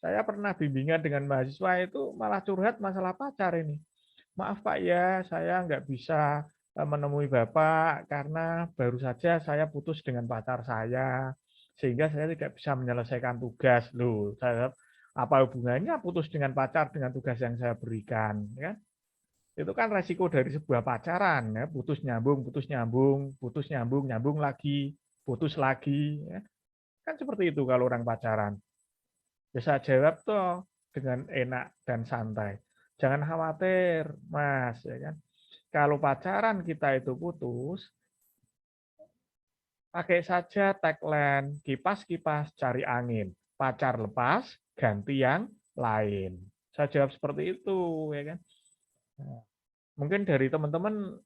saya pernah bimbingan dengan mahasiswa itu malah curhat masalah pacar ini. Maaf Pak ya, saya nggak bisa menemui Bapak karena baru saja saya putus dengan pacar saya, sehingga saya tidak bisa menyelesaikan tugas. Loh, apa hubungannya putus dengan pacar dengan tugas yang saya berikan? Ya? Itu kan resiko dari sebuah pacaran, ya. Putus nyambung, putus nyambung, putus nyambung, nyambung lagi, putus lagi. Ya. Kan seperti itu kalau orang pacaran. Bisa jawab toh dengan enak dan santai. Jangan khawatir, Mas, ya kan. Kalau pacaran kita itu putus, pakai saja tagline kipas-kipas cari angin. Pacar lepas, ganti yang lain. Saya jawab seperti itu, ya kan. Nah, mungkin dari teman-teman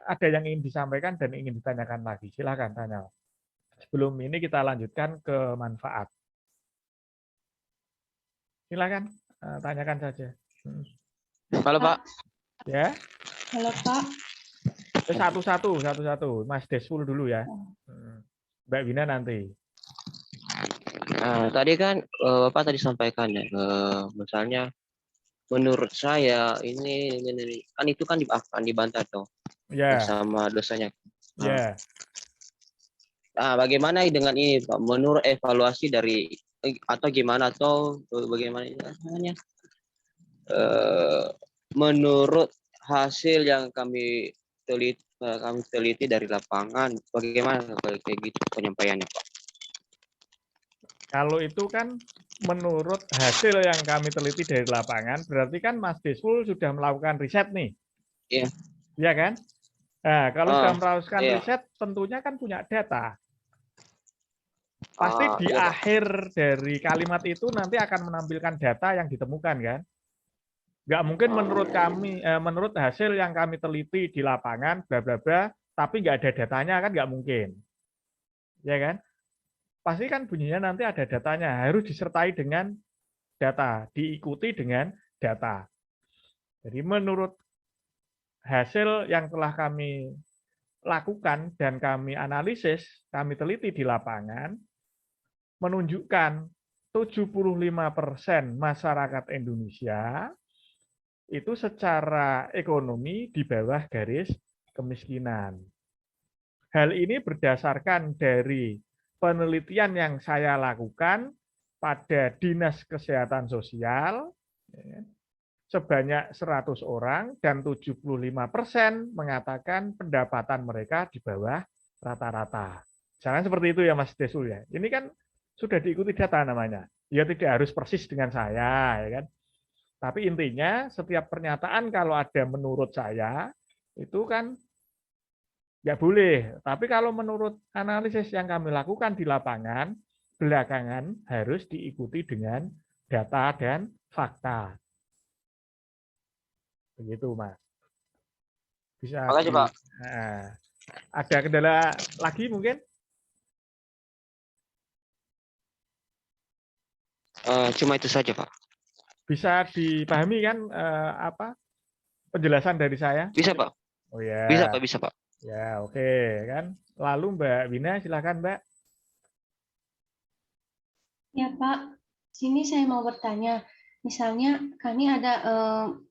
ada yang ingin disampaikan dan ingin ditanyakan lagi. Silakan tanya. Sebelum ini kita lanjutkan ke manfaat. Silakan tanyakan saja. Halo Pak. Ya. Halo Pak. Satu-satu. Mas Desful dulu ya. Mbak Wina nanti. Nah, tadi kan Bapak tadi sampaikan ya, misalnya menurut saya ini kan itu kan akan dibantah dong sama dosanya. Ya. Nah, bagaimana dengan ini Pak? Menurut evaluasi dari atau gimana atau bagaimana namanya? Menurut hasil yang kami teliti dari lapangan, bagaimana kayak gitu penyampaiannya Pak? Kalau itu kan menurut hasil yang kami teliti dari lapangan, berarti kan Mas Desful sudah melakukan riset nih. Iya. Iya kan? Nah, kalau sudah melakukan riset, tentunya kan punya data. Pasti di akhir dari kalimat itu nanti akan menampilkan data yang ditemukan kan? Nggak mungkin menurut kami, menurut hasil yang kami teliti di lapangan, bla bla bla, tapi nggak ada datanya kan nggak mungkin, ya kan? Pasti kan bunyinya nanti ada datanya, harus disertai dengan data, diikuti dengan data. Jadi menurut hasil yang telah kami lakukan dan kami analisis, kami teliti di lapangan, menunjukkan 75% masyarakat Indonesia itu secara ekonomi di bawah garis kemiskinan. Hal ini berdasarkan dari penelitian yang saya lakukan pada Dinas Kesehatan Sosial, sebanyak 100 orang dan 75% mengatakan pendapatan mereka di bawah rata-rata. Jangan seperti itu ya Mas Desul ya. Ini kan sudah diikuti data namanya. Ya tidak harus persis dengan saya ya kan. Tapi intinya setiap pernyataan kalau ada menurut saya itu kan nggak boleh. Tapi kalau menurut analisis yang kami lakukan di lapangan, belakangan harus diikuti dengan data dan fakta. Begitu, Mas. Bisa. Makasih, Pak. Nah, ada kendala lagi mungkin? Cuma itu saja, Pak. Bisa dipahami kan apa penjelasan dari saya? Bisa, Pak. Oh ya. Bisa, Pak. Bisa, Pak. Ya, oke kan. Lalu Mbak Wina, silakan Mbak. Ya Pak, sini saya mau bertanya. Misalnya kami ada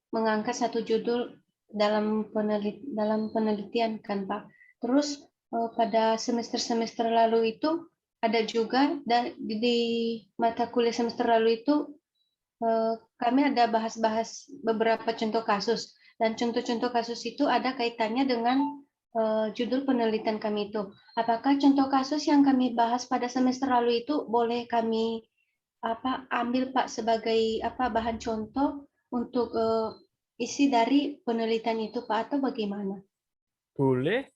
mengangkat satu judul dalam penelitian kan Pak. Terus pada semester-semester lalu itu ada juga di mata kuliah semester lalu itu kami ada bahas-bahas beberapa contoh kasus, dan contoh-contoh kasus itu ada kaitannya dengan judul penelitian kami itu. Apakah contoh kasus yang kami bahas pada semester lalu itu boleh kami ambil Pak sebagai bahan contoh untuk isi dari penelitian itu Pak, atau bagaimana? Boleh,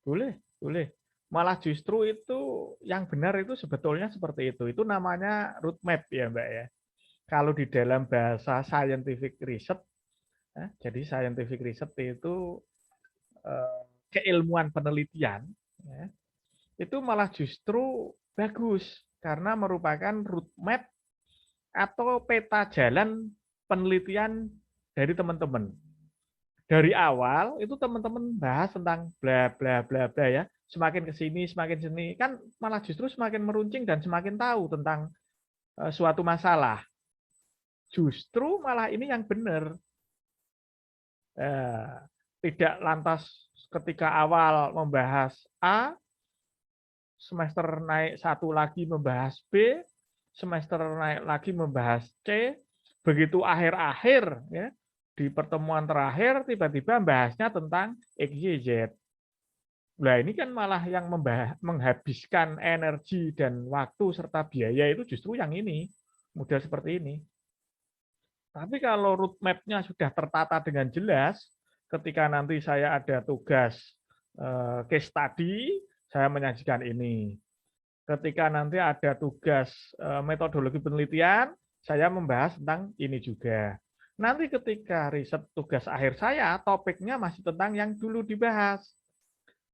boleh. Malah justru itu yang benar itu sebetulnya seperti itu. Itu namanya roadmap ya Mbak ya. Kalau di dalam bahasa scientific research, jadi scientific research itu keilmuan penelitian, itu malah justru bagus karena merupakan roadmap atau peta jalan penelitian dari teman-teman. Dari awal itu teman-teman bahas tentang bla bla bla bla ya, semakin ke sini kan malah justru semakin meruncing dan semakin tahu tentang suatu masalah. Justru malah ini yang benar. Tidak lantas ketika awal membahas A, semester naik satu lagi membahas B, semester naik lagi membahas C, begitu akhir-akhir ya, di pertemuan terakhir tiba-tiba membahasnya tentang XYZ. Nah ini kan malah yang menghabiskan energi dan waktu serta biaya itu justru yang ini, model seperti ini. Tapi kalau roadmap-nya sudah tertata dengan jelas, ketika nanti saya ada tugas case study, saya menyajikan ini. Ketika nanti ada tugas metodologi penelitian, saya membahas tentang ini juga. Nanti ketika riset tugas akhir saya, topiknya masih tentang yang dulu dibahas.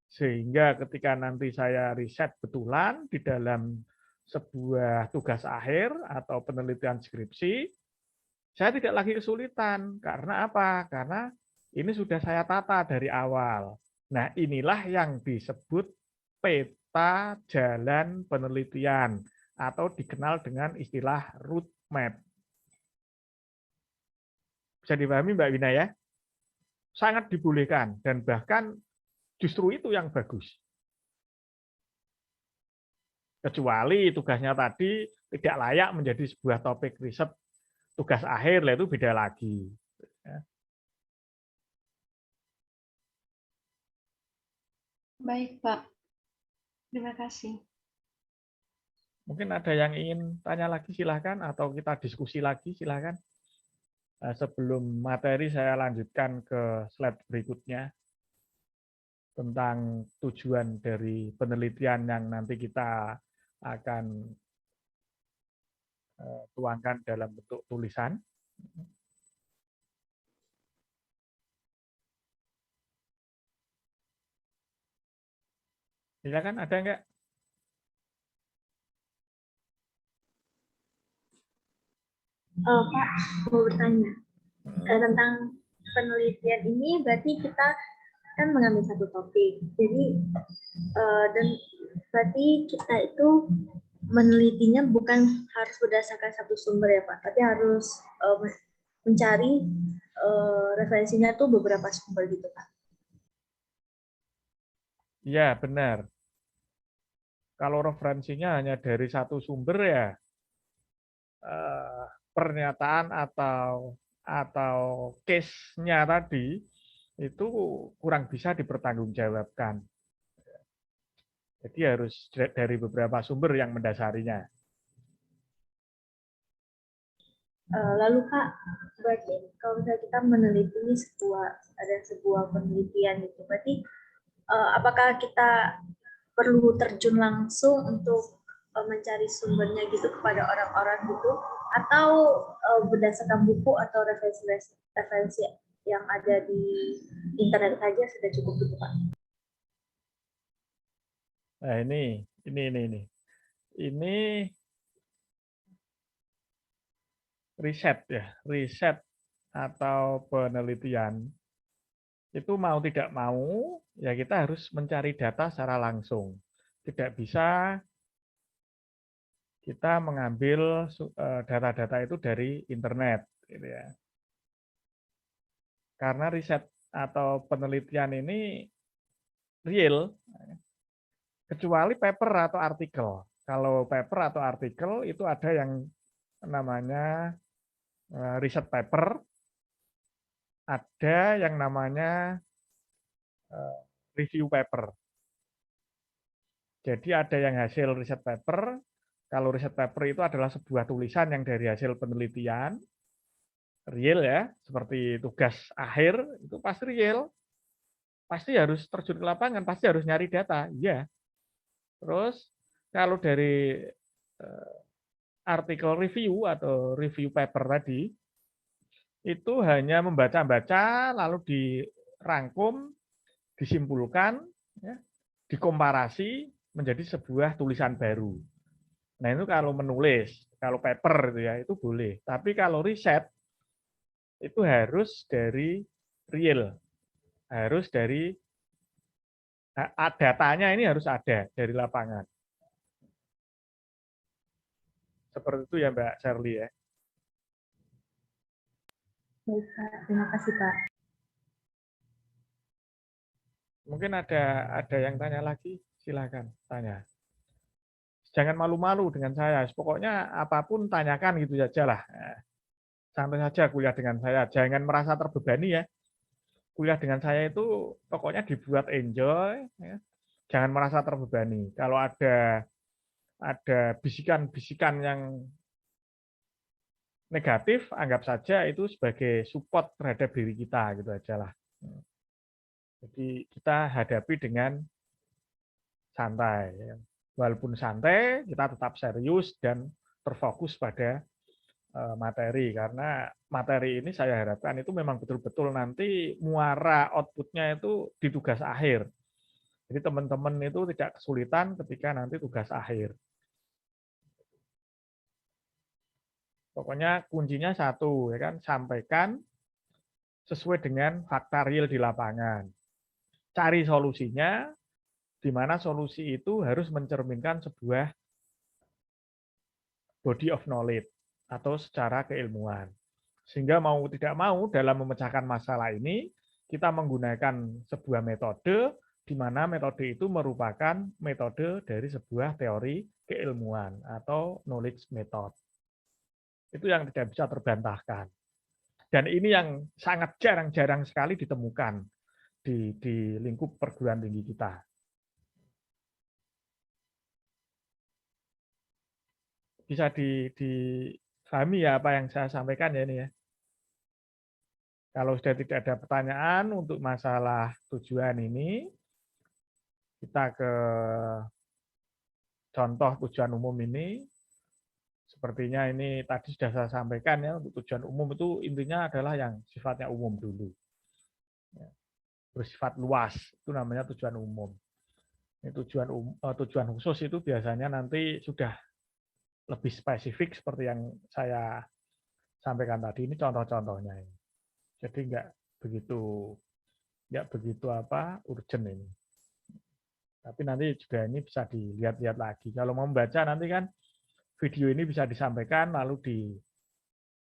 Sehingga ketika nanti saya riset betulan di dalam sebuah tugas akhir atau penelitian skripsi, saya tidak lagi kesulitan. Karena apa? Karena ini sudah saya tata dari awal. Nah, inilah yang disebut peta jalan penelitian atau dikenal dengan istilah roadmap. Bisa dipahami Mbak Wina ya? Sangat dibolehkan dan bahkan justru itu yang bagus. Kecuali tugasnya tadi tidak layak menjadi sebuah topik riset tugas akhir, itu beda lagi. Baik, Pak. Terima kasih. Mungkin ada yang ingin tanya lagi, silakan, atau kita diskusi lagi, silakan. Sebelum materi, saya lanjutkan ke slide berikutnya tentang tujuan dari penelitian yang nanti kita akan tuangkan dalam bentuk tulisan. Silakan, ada enggak? Pak, mau bertanya tentang penelitian ini. Berarti kita kan mengambil satu topik, jadi dan berarti kita itu menelitinya bukan harus berdasarkan satu sumber ya Pak, tapi harus mencari referensinya tuh beberapa sumber gitu Pak. Iya, benar. Kalau referensinya hanya dari satu sumber ya, pernyataan atau case-nya tadi itu kurang bisa dipertanggungjawabkan. Jadi harus dari beberapa sumber yang mendasarinya. Lalu Kak, berarti kalau misalnya kita meneliti sebuah penelitian gitu, berarti apakah kita perlu terjun langsung untuk mencari sumbernya gitu kepada orang-orang gitu, atau berdasarkan buku atau referensi yang ada di internet saja sudah cukup gitu Pak? Nah ini riset ya, riset atau penelitian itu mau tidak mau ya kita harus mencari data secara langsung. Tidak bisa kita mengambil data-data itu dari internet, gitu ya. Karena riset atau penelitian ini real, kecuali paper atau artikel. Kalau paper atau artikel itu ada yang namanya riset paper, ada yang namanya review paper. Jadi ada yang hasil riset paper. Kalau riset paper itu adalah sebuah tulisan yang dari hasil penelitian, real ya, seperti tugas akhir, itu pasti real. Pasti harus terjun ke lapangan, pasti harus nyari data. Iya. Terus kalau dari artikel review atau review paper tadi, itu hanya membaca-baca, lalu dirangkum, disimpulkan, ya, dikomparasi menjadi sebuah tulisan baru. Nah itu kalau menulis, kalau paper itu ya itu boleh. Tapi kalau riset itu harus dari real, harus dari datanya ini harus ada dari lapangan. Seperti itu ya Mbak Shirley ya. Baik Pak, terima kasih Pak. Mungkin ada yang tanya lagi, silakan tanya. Jangan malu-malu dengan saya, pokoknya apapun tanyakan gitu saja lah. Santai saja kuliah dengan saya, jangan merasa terbebani ya. Kuliah dengan saya itu pokoknya dibuat enjoy, ya. Jangan merasa terbebani. Kalau ada bisikan-bisikan yang negatif, anggap saja itu sebagai support terhadap diri kita gitu aja lah. Jadi kita hadapi dengan santai. Walaupun santai, kita tetap serius dan terfokus pada materi. Karena materi ini saya harapkan itu memang betul-betul nanti muara outputnya itu di tugas akhir. Jadi teman-teman itu tidak kesulitan ketika nanti tugas akhir. Pokoknya kuncinya satu, ya kan, sampaikan sesuai dengan fakta real di lapangan. Cari solusinya, di mana solusi itu harus mencerminkan sebuah body of knowledge atau secara keilmuan. Sehingga mau tidak mau dalam memecahkan masalah ini, kita menggunakan sebuah metode, di mana metode itu merupakan metode dari sebuah teori keilmuan atau knowledge method. Itu yang tidak bisa terbantahkan. Dan ini yang sangat jarang-jarang sekali ditemukan di lingkup perguruan tinggi kita. Bisa dipahami ya apa yang saya sampaikan ya ini ya. Kalau sudah tidak ada pertanyaan untuk masalah tujuan ini, kita ke contoh tujuan umum ini. Sepertinya ini tadi sudah saya sampaikan ya, untuk tujuan umum itu intinya adalah yang sifatnya umum dulu. Bersifat luas, itu namanya tujuan umum. Ini tujuan khusus itu biasanya nanti sudah lebih spesifik seperti yang saya sampaikan tadi. Ini contoh-contohnya ini. Jadi nggak begitu urgent ini. Tapi nanti juga ini bisa dilihat-lihat lagi. Kalau mau membaca nanti kan video ini bisa disampaikan lalu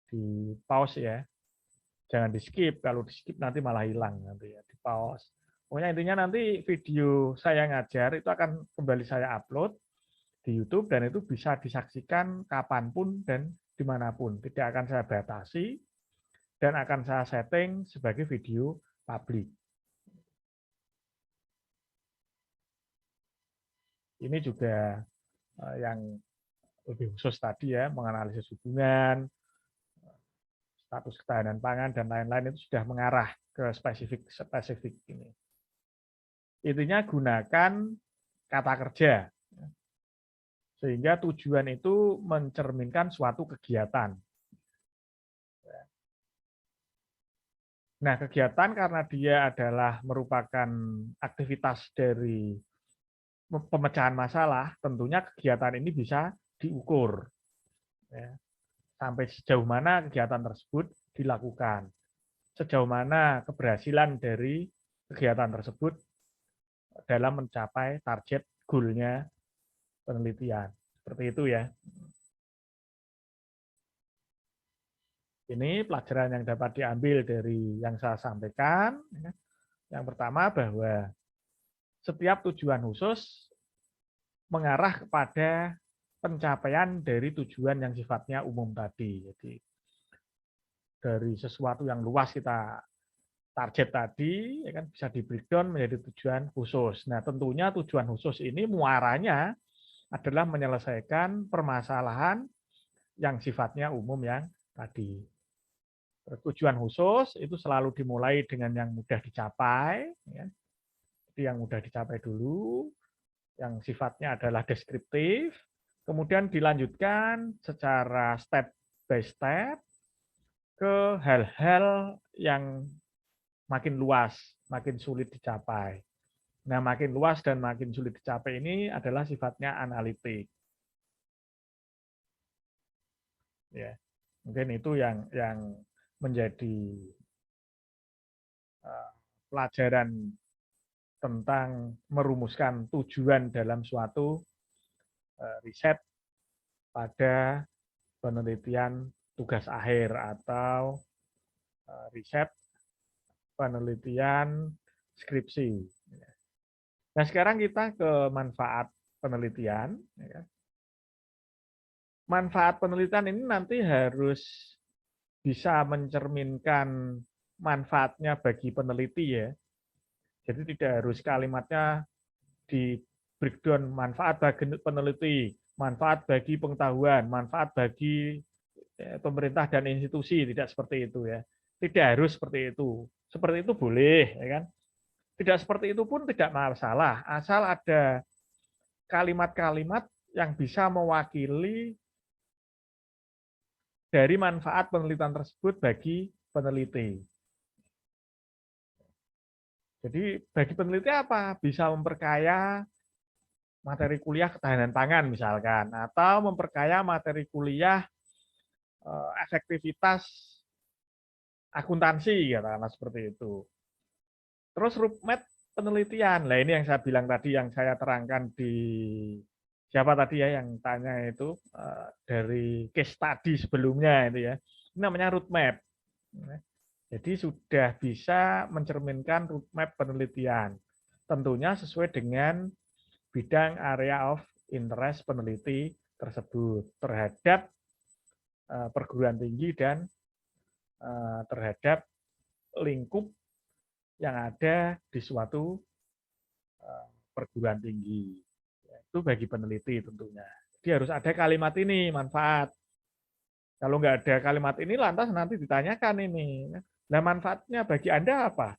di pause ya, Jangan di skip, kalau di skip nanti malah hilang nanti ya, di pause. Pokoknya intinya nanti video saya ngajar itu akan kembali saya upload di YouTube dan itu bisa disaksikan kapanpun dan dimanapun. Tidak akan saya batasi dan akan saya setting sebagai video publik. Ini juga yang lebih khusus tadi ya, menganalisis hubungan, status ketahanan pangan dan lain-lain itu sudah mengarah ke spesifik ini. Intinya gunakan kata kerja sehingga tujuan itu mencerminkan suatu kegiatan. Nah, kegiatan karena dia adalah merupakan aktivitas dari pemecahan masalah, tentunya kegiatan ini bisa diukur. Ya. Sampai sejauh mana kegiatan tersebut dilakukan. Sejauh mana keberhasilan dari kegiatan tersebut dalam mencapai target goal-nya penelitian. Seperti itu ya. Ini pelajaran yang dapat diambil dari yang saya sampaikan. Yang pertama bahwa setiap tujuan khusus mengarah kepada pencapaian dari tujuan yang sifatnya umum tadi. Jadi dari sesuatu yang luas kita target tadi, ya kan, bisa di breakdown menjadi tujuan khusus. Nah, tentunya tujuan khusus ini muaranya adalah menyelesaikan permasalahan yang sifatnya umum yang tadi. Tujuan khusus itu selalu dimulai dengan yang mudah dicapai. Ya. Jadi yang mudah dicapai dulu, yang sifatnya adalah deskriptif, kemudian dilanjutkan secara step by step ke hal-hal yang makin luas, makin sulit dicapai. Nah, makin luas dan makin sulit dicapai ini adalah sifatnya analitik. Ya, mungkin itu yang menjadi pelajaran tentang merumuskan tujuan dalam suatu riset pada penelitian tugas akhir atau riset penelitian skripsi. Nah, sekarang kita ke manfaat penelitian. Manfaat penelitian ini nanti harus bisa mencerminkan manfaatnya bagi peneliti ya. Jadi tidak harus kalimatnya di breakdown manfaat bagi peneliti, manfaat bagi pengetahuan, manfaat bagi pemerintah dan institusi, tidak seperti itu ya. Tidak harus seperti itu. Seperti itu boleh, ya kan? Tidak seperti itu pun tidak masalah, asal ada kalimat-kalimat yang bisa mewakili dari manfaat penelitian tersebut bagi peneliti. Jadi bagi peneliti apa? Bisa memperkaya materi kuliah ketahanan pangan misalkan, atau memperkaya materi kuliah efektivitas akuntansi, katakanlah seperti itu. Terus roadmap penelitian, nah ini yang saya bilang tadi, yang saya terangkan di siapa tadi ya yang tanya itu dari case study sebelumnya itu ya, ini namanya roadmap. Jadi sudah bisa mencerminkan roadmap penelitian. Tentunya sesuai dengan bidang area of interest peneliti tersebut terhadap perguruan tinggi dan terhadap lingkup yang ada di suatu perguruan tinggi. Itu bagi peneliti tentunya. Jadi harus ada kalimat ini, manfaat. Kalau nggak ada kalimat ini, lantas nanti ditanyakan ini. Nah, manfaatnya bagi Anda apa?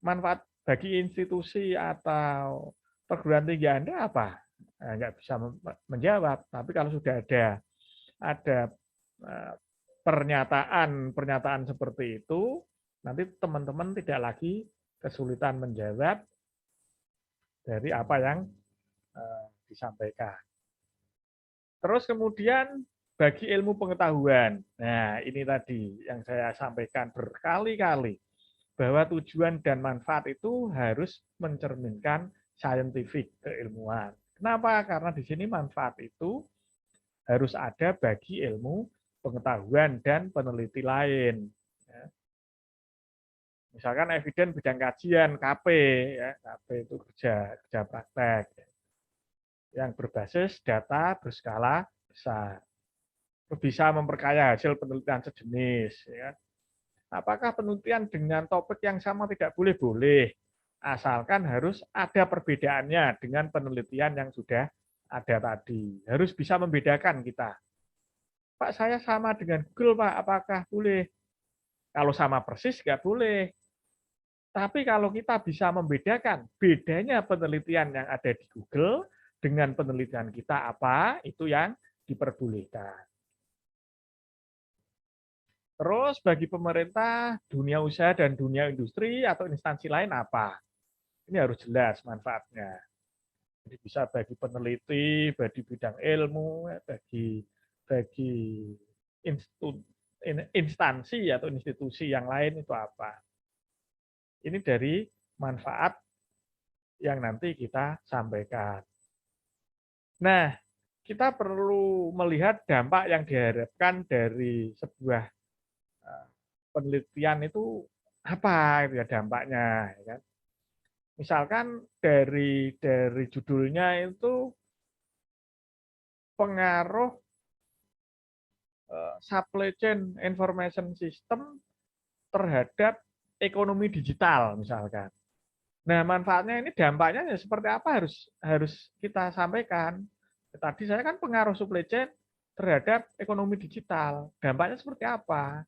Manfaat bagi institusi atau perguruan tinggi Anda apa? Nah, nggak bisa menjawab. Tapi kalau sudah ada pernyataan seperti itu, nanti teman-teman tidak lagi kesulitan menjawab dari apa yang disampaikan. Terus kemudian bagi ilmu pengetahuan. Nah, ini tadi yang saya sampaikan berkali-kali, bahwa tujuan dan manfaat itu harus mencerminkan scientific, keilmuan. Kenapa? Karena di sini manfaat itu harus ada bagi ilmu pengetahuan dan peneliti lain. Misalkan eviden bidang kajian, KP, ya, KP itu kerja praktek yang berbasis data berskala besar. Bisa memperkaya hasil penelitian sejenis. Ya. Apakah penelitian dengan topik yang sama tidak boleh? Boleh. Asalkan harus ada perbedaannya dengan penelitian yang sudah ada tadi. Harus bisa membedakan kita. Pak, saya sama dengan Google, Pak. Apakah boleh? Kalau sama persis, nggak boleh. Tapi kalau kita bisa membedakan bedanya penelitian yang ada di Google dengan penelitian kita apa, itu yang diperbolehkan. Terus bagi pemerintah, dunia usaha dan dunia industri atau instansi lain apa? Ini harus jelas manfaatnya. Jadi bisa bagi peneliti, bagi bidang ilmu, bagi instansi atau institusi yang lain itu apa. Ini dari manfaat yang nanti kita sampaikan. Nah, kita perlu melihat dampak yang diharapkan dari sebuah penelitian itu apa ya dampaknya, ya kan? Misalkan dari judulnya itu pengaruh supply chain information system terhadap ekonomi digital misalkan. Nah, manfaatnya ini dampaknya ya seperti apa harus kita sampaikan. Tadi saya kan pengaruh supply chain terhadap ekonomi digital. Dampaknya seperti apa?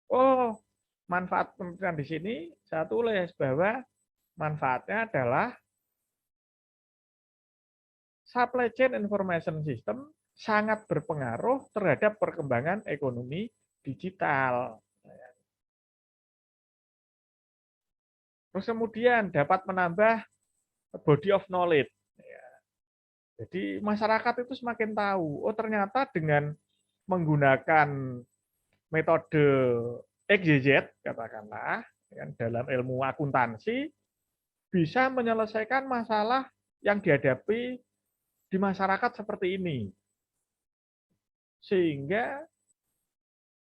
Oh, manfaat penelitian di sini saya tulis bahwa manfaatnya adalah supply chain information system sangat berpengaruh terhadap perkembangan ekonomi digital. Terus kemudian dapat menambah body of knowledge. Jadi masyarakat itu semakin tahu, oh ternyata dengan menggunakan metode XYZ, katakanlah, dalam ilmu akuntansi, bisa menyelesaikan masalah yang dihadapi di masyarakat seperti ini. Sehingga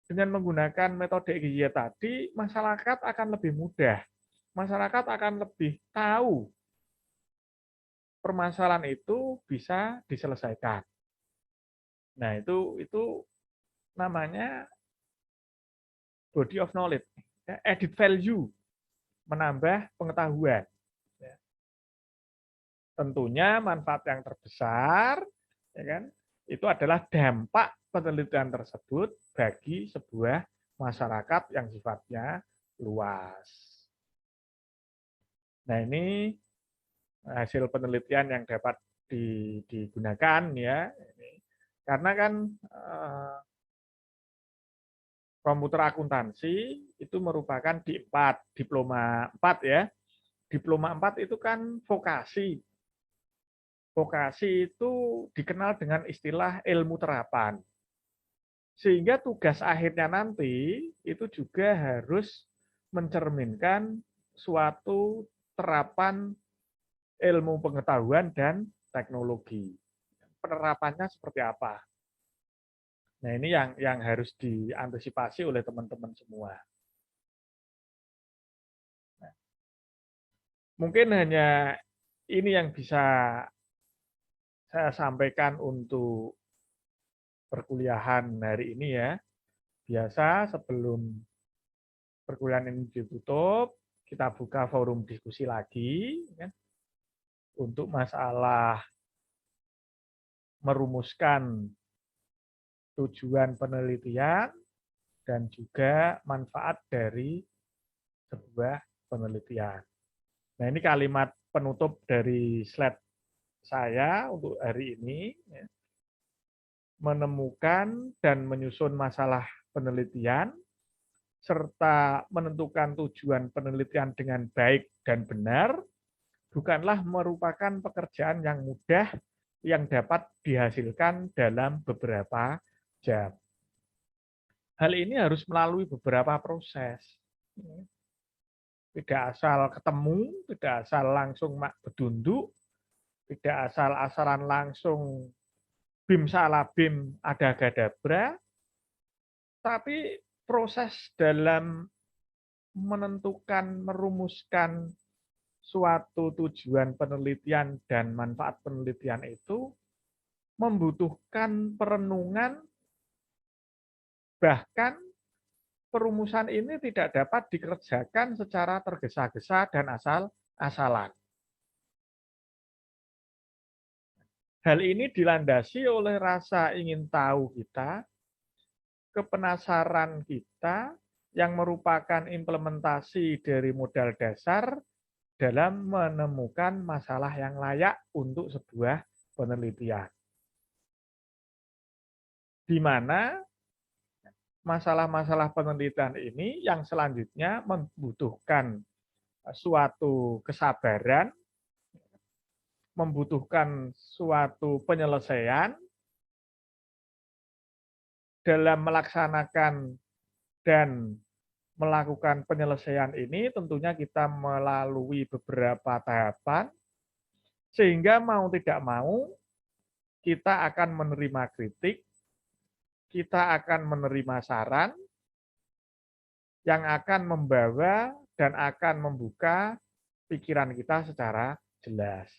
dengan menggunakan metode XYZ tadi, masyarakat akan lebih mudah. Masyarakat akan lebih tahu permasalahan itu bisa diselesaikan. Nah, itu namanya body of knowledge, added value, menambah pengetahuan. Tentunya manfaat yang terbesar, ya kan, itu adalah dampak penelitian tersebut bagi sebuah masyarakat yang sifatnya luas. Nah, ini hasil penelitian yang dapat digunakan ya, karena kan komputer akuntansi itu merupakan diploma 4 ya. Diploma 4 itu kan vokasi. Vokasi itu dikenal dengan istilah ilmu terapan. Sehingga tugas akhirnya nanti itu juga harus mencerminkan suatu terapan ilmu pengetahuan dan teknologi. Penerapannya seperti apa? Nah, ini yang harus diantisipasi oleh teman-teman semua. Nah, mungkin hanya ini yang bisa saya sampaikan untuk perkuliahan hari ini ya. Biasa sebelum perkuliahan ini ditutup, kita buka forum diskusi lagi ya, untuk masalah merumuskan tujuan penelitian dan juga manfaat dari sebuah penelitian. Nah, ini kalimat penutup dari slide saya untuk hari ini. Menemukan dan menyusun masalah penelitian, serta menentukan tujuan penelitian dengan baik dan benar, bukanlah merupakan pekerjaan yang mudah yang dapat dihasilkan dalam beberapa jam. Hal ini harus melalui beberapa proses. Tidak asal ketemu, tidak asal langsung bedunduk, tidak asal-asalan langsung bim salah bim ada gadabra, tapi proses dalam menentukan, merumuskan suatu tujuan penelitian dan manfaat penelitian itu membutuhkan perenungan, bahkan perumusan ini tidak dapat dikerjakan secara tergesa-gesa dan asal-asalan. Hal ini dilandasi oleh rasa ingin tahu kita, kepenasaran kita, yang merupakan implementasi dari modal dasar dalam menemukan masalah yang layak untuk sebuah penelitian. Di mana masalah-masalah penelitian ini yang selanjutnya membutuhkan suatu kesabaran, membutuhkan suatu penyelesaian dalam melaksanakan dan melakukan penyelesaian ini. Tentunya kita melalui beberapa tahapan, sehingga mau tidak mau kita akan menerima kritik, kita akan menerima saran yang akan membawa dan akan membuka pikiran kita secara jelas.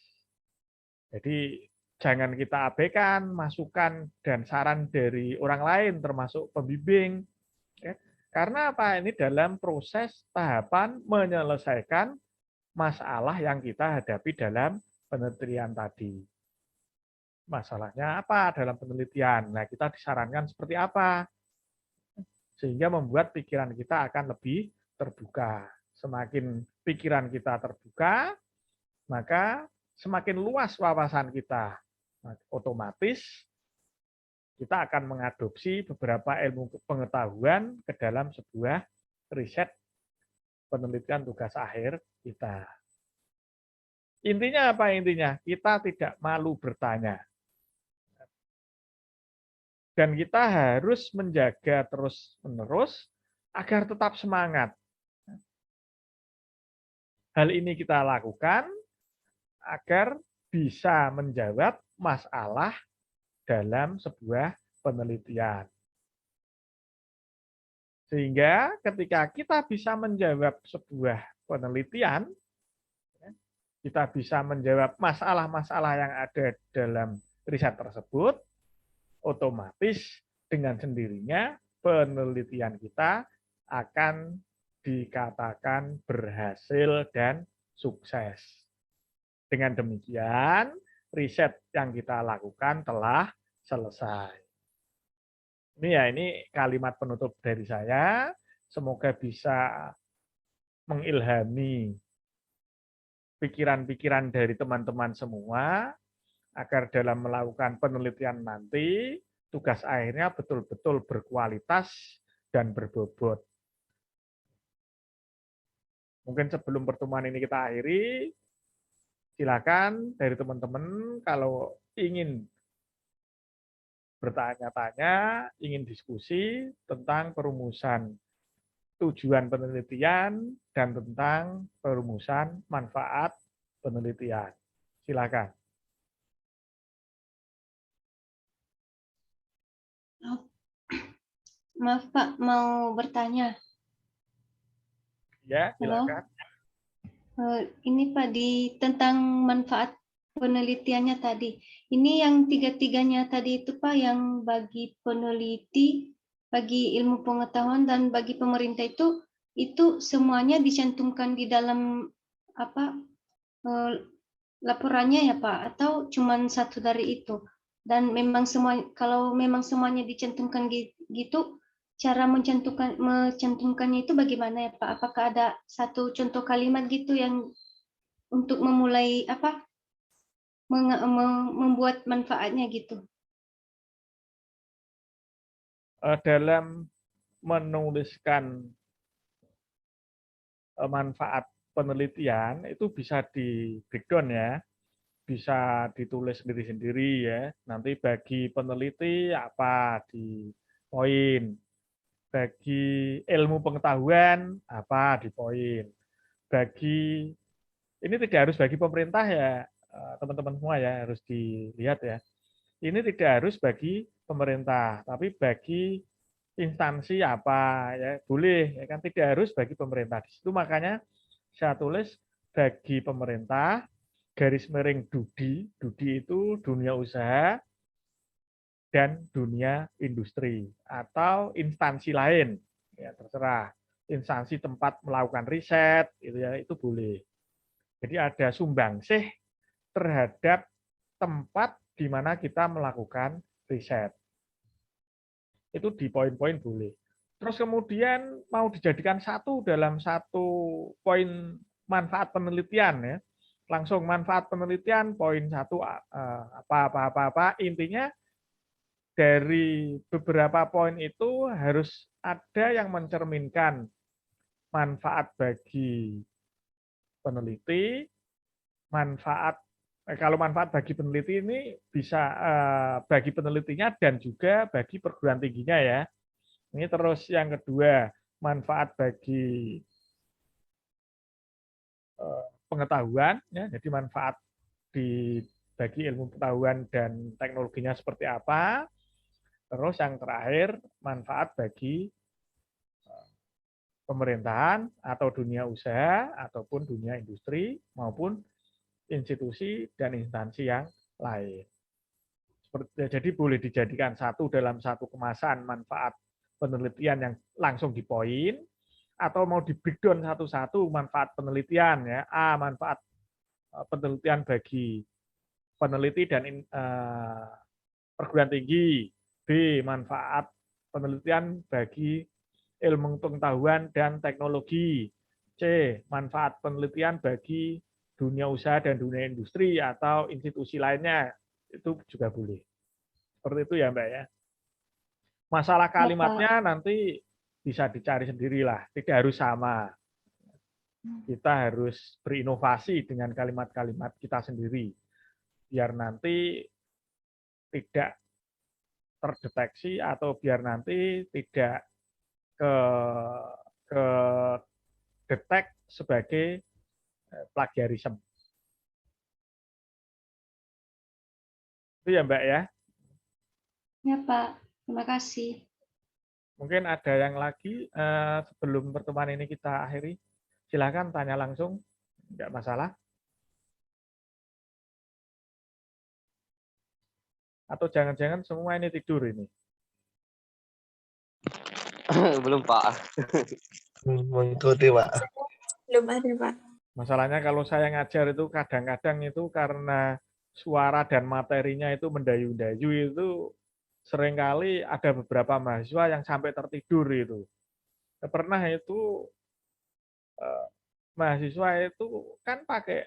Jadi jangan kita abaikan masukan dan saran dari orang lain, termasuk pembimbing. Karena apa? Ini dalam proses tahapan menyelesaikan masalah yang kita hadapi dalam penelitian tadi. Masalahnya apa dalam penelitian? Nah, kita disarankan seperti apa? Sehingga membuat pikiran kita akan lebih terbuka. Semakin pikiran kita terbuka, maka semakin luas wawasan kita. Otomatis kita akan mengadopsi beberapa ilmu pengetahuan ke dalam sebuah riset penelitian tugas akhir kita. Intinya apa intinya? Kita tidak malu bertanya. Dan kita harus menjaga terus-menerus agar tetap semangat. Hal ini kita lakukan agar bisa menjawab masalah dalam sebuah penelitian. Sehingga ketika kita bisa menjawab sebuah penelitian, kita bisa menjawab masalah-masalah yang ada dalam riset tersebut, otomatis dengan sendirinya penelitian kita akan dikatakan berhasil dan sukses. Dengan demikian, riset yang kita lakukan telah selesai. Ini kalimat penutup dari saya. Semoga bisa mengilhami pikiran-pikiran dari teman-teman semua, agar dalam melakukan penelitian nanti, tugas akhirnya betul-betul berkualitas dan berbobot. Mungkin sebelum pertemuan ini kita akhiri, silakan dari teman-teman kalau ingin bertanya-tanya, ingin diskusi tentang perumusan tujuan penelitian dan tentang perumusan manfaat penelitian. Silakan. Maaf Pak, mau bertanya. Ya, silakan. Ini Pak, tentang manfaat penelitiannya tadi. Ini yang tiga-tiganya tadi itu Pak, yang bagi peneliti, bagi ilmu pengetahuan, dan bagi pemerintah itu semuanya dicantumkan di dalam laporannya ya Pak, atau cuma satu dari itu? Dan memang kalau memang semuanya dicantumkan gitu, cara mencantumkannya itu bagaimana ya Pak? Apakah ada satu contoh kalimat gitu yang untuk memulai membuat manfaatnya gitu? Dalam menuliskan manfaat penelitian itu bisa di breakdown ya, bisa ditulis sendiri-sendiri ya. Nanti bagi peneliti apa di poin, bagi ilmu pengetahuan apa di poin, bagi ini tidak harus bagi pemerintah ya teman-teman semua ya, harus dilihat ya. Ini tidak harus bagi pemerintah, tapi bagi instansi apa ya boleh ya kan, tidak harus bagi pemerintah. Di situ makanya saya tulis bagi pemerintah garis miring DUDI. DUDI itu dunia usaha dan dunia industri atau instansi lain ya terserah, instansi tempat melakukan riset itu ya, itu boleh. Jadi ada sumbangsih terhadap tempat di mana kita melakukan riset. Itu di poin-poin boleh. Terus kemudian mau dijadikan satu dalam satu poin manfaat penelitian ya. Langsung manfaat penelitian poin 1 apa intinya dari beberapa poin itu harus ada yang mencerminkan manfaat bagi peneliti, manfaat kalau manfaat bagi peneliti ini bisa bagi penelitinya dan juga bagi perguruan tingginya ya. Ini terus yang kedua, manfaat bagi pengetahuan ya. Jadi manfaat bagi ilmu pengetahuan dan teknologinya seperti apa. Terus yang terakhir, manfaat bagi pemerintahan atau dunia usaha ataupun dunia industri maupun institusi dan instansi yang lain. Jadi boleh dijadikan satu dalam satu kemasan manfaat penelitian yang langsung di poin, atau mau di breakdown satu-satu manfaat penelitian ya. A, manfaat penelitian bagi peneliti dan perguruan tinggi. B, manfaat penelitian bagi ilmu pengetahuan dan teknologi. C, manfaat penelitian bagi dunia usaha dan dunia industri atau institusi lainnya. Itu juga boleh. Seperti itu ya Mbak ya. Masalah kalimatnya nanti bisa dicari sendirilah, tidak harus sama. Kita harus berinovasi dengan kalimat-kalimat kita sendiri, biar nanti tidak terdeteksi atau biar nanti tidak ke detect sebagai plagiarisme. Itu ya Mbak ya. Ya Pak, terima kasih. Mungkin ada yang lagi sebelum pertemuan ini kita akhiri. Silakan tanya langsung, tidak masalah. Atau jangan-jangan semua ini tidur ini? Belum Pak. Mengikuti Pak. Belum ada, Pak. Masalahnya kalau saya ngajar itu kadang-kadang itu karena suara dan materinya itu mendayu-dayu itu seringkali ada beberapa mahasiswa yang sampai tertidur itu. Pernah itu mahasiswa itu kan pakai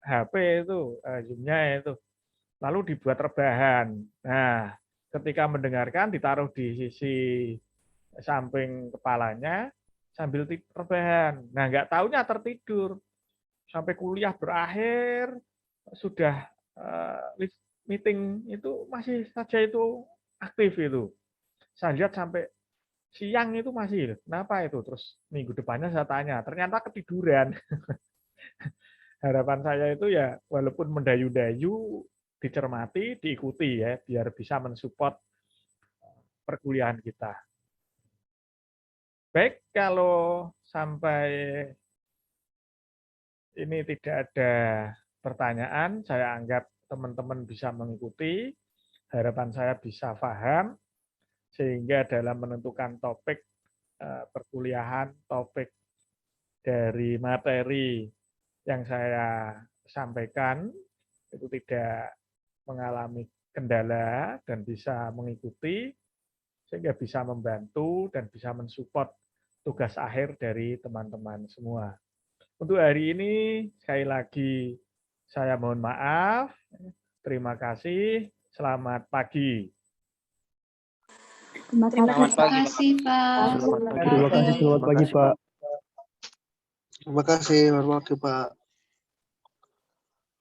HP itu, Zoom-nya itu, lalu dibuat rebahan. Nah, ketika mendengarkan ditaruh di sisi samping kepalanya sambil rebahan. Nah, nggak taunya tertidur. Sampai kuliah berakhir, sudah meeting itu masih saja itu aktif itu. Saya lihat sampai siang itu masih, kenapa itu? Terus minggu depannya saya tanya, ternyata ketiduran. Harapan saya itu ya, walaupun mendayu-dayu, dicermati, diikuti ya, biar bisa mensupport perkuliahan kita. Baik, kalau sampai ini tidak ada pertanyaan, saya anggap teman-teman bisa mengikuti, harapan saya bisa paham, sehingga dalam menentukan topik perkuliahan, topik dari materi yang saya sampaikan, itu tidak mengalami kendala dan bisa mengikuti, sehingga bisa membantu dan bisa mensupport tugas akhir dari teman-teman semua. Untuk hari ini, sekali lagi saya mohon maaf. Terima kasih. Selamat pagi. Terima kasih Pak. Terima kasih, selamat pagi Pak. Terima kasih, selamat pagi Pak.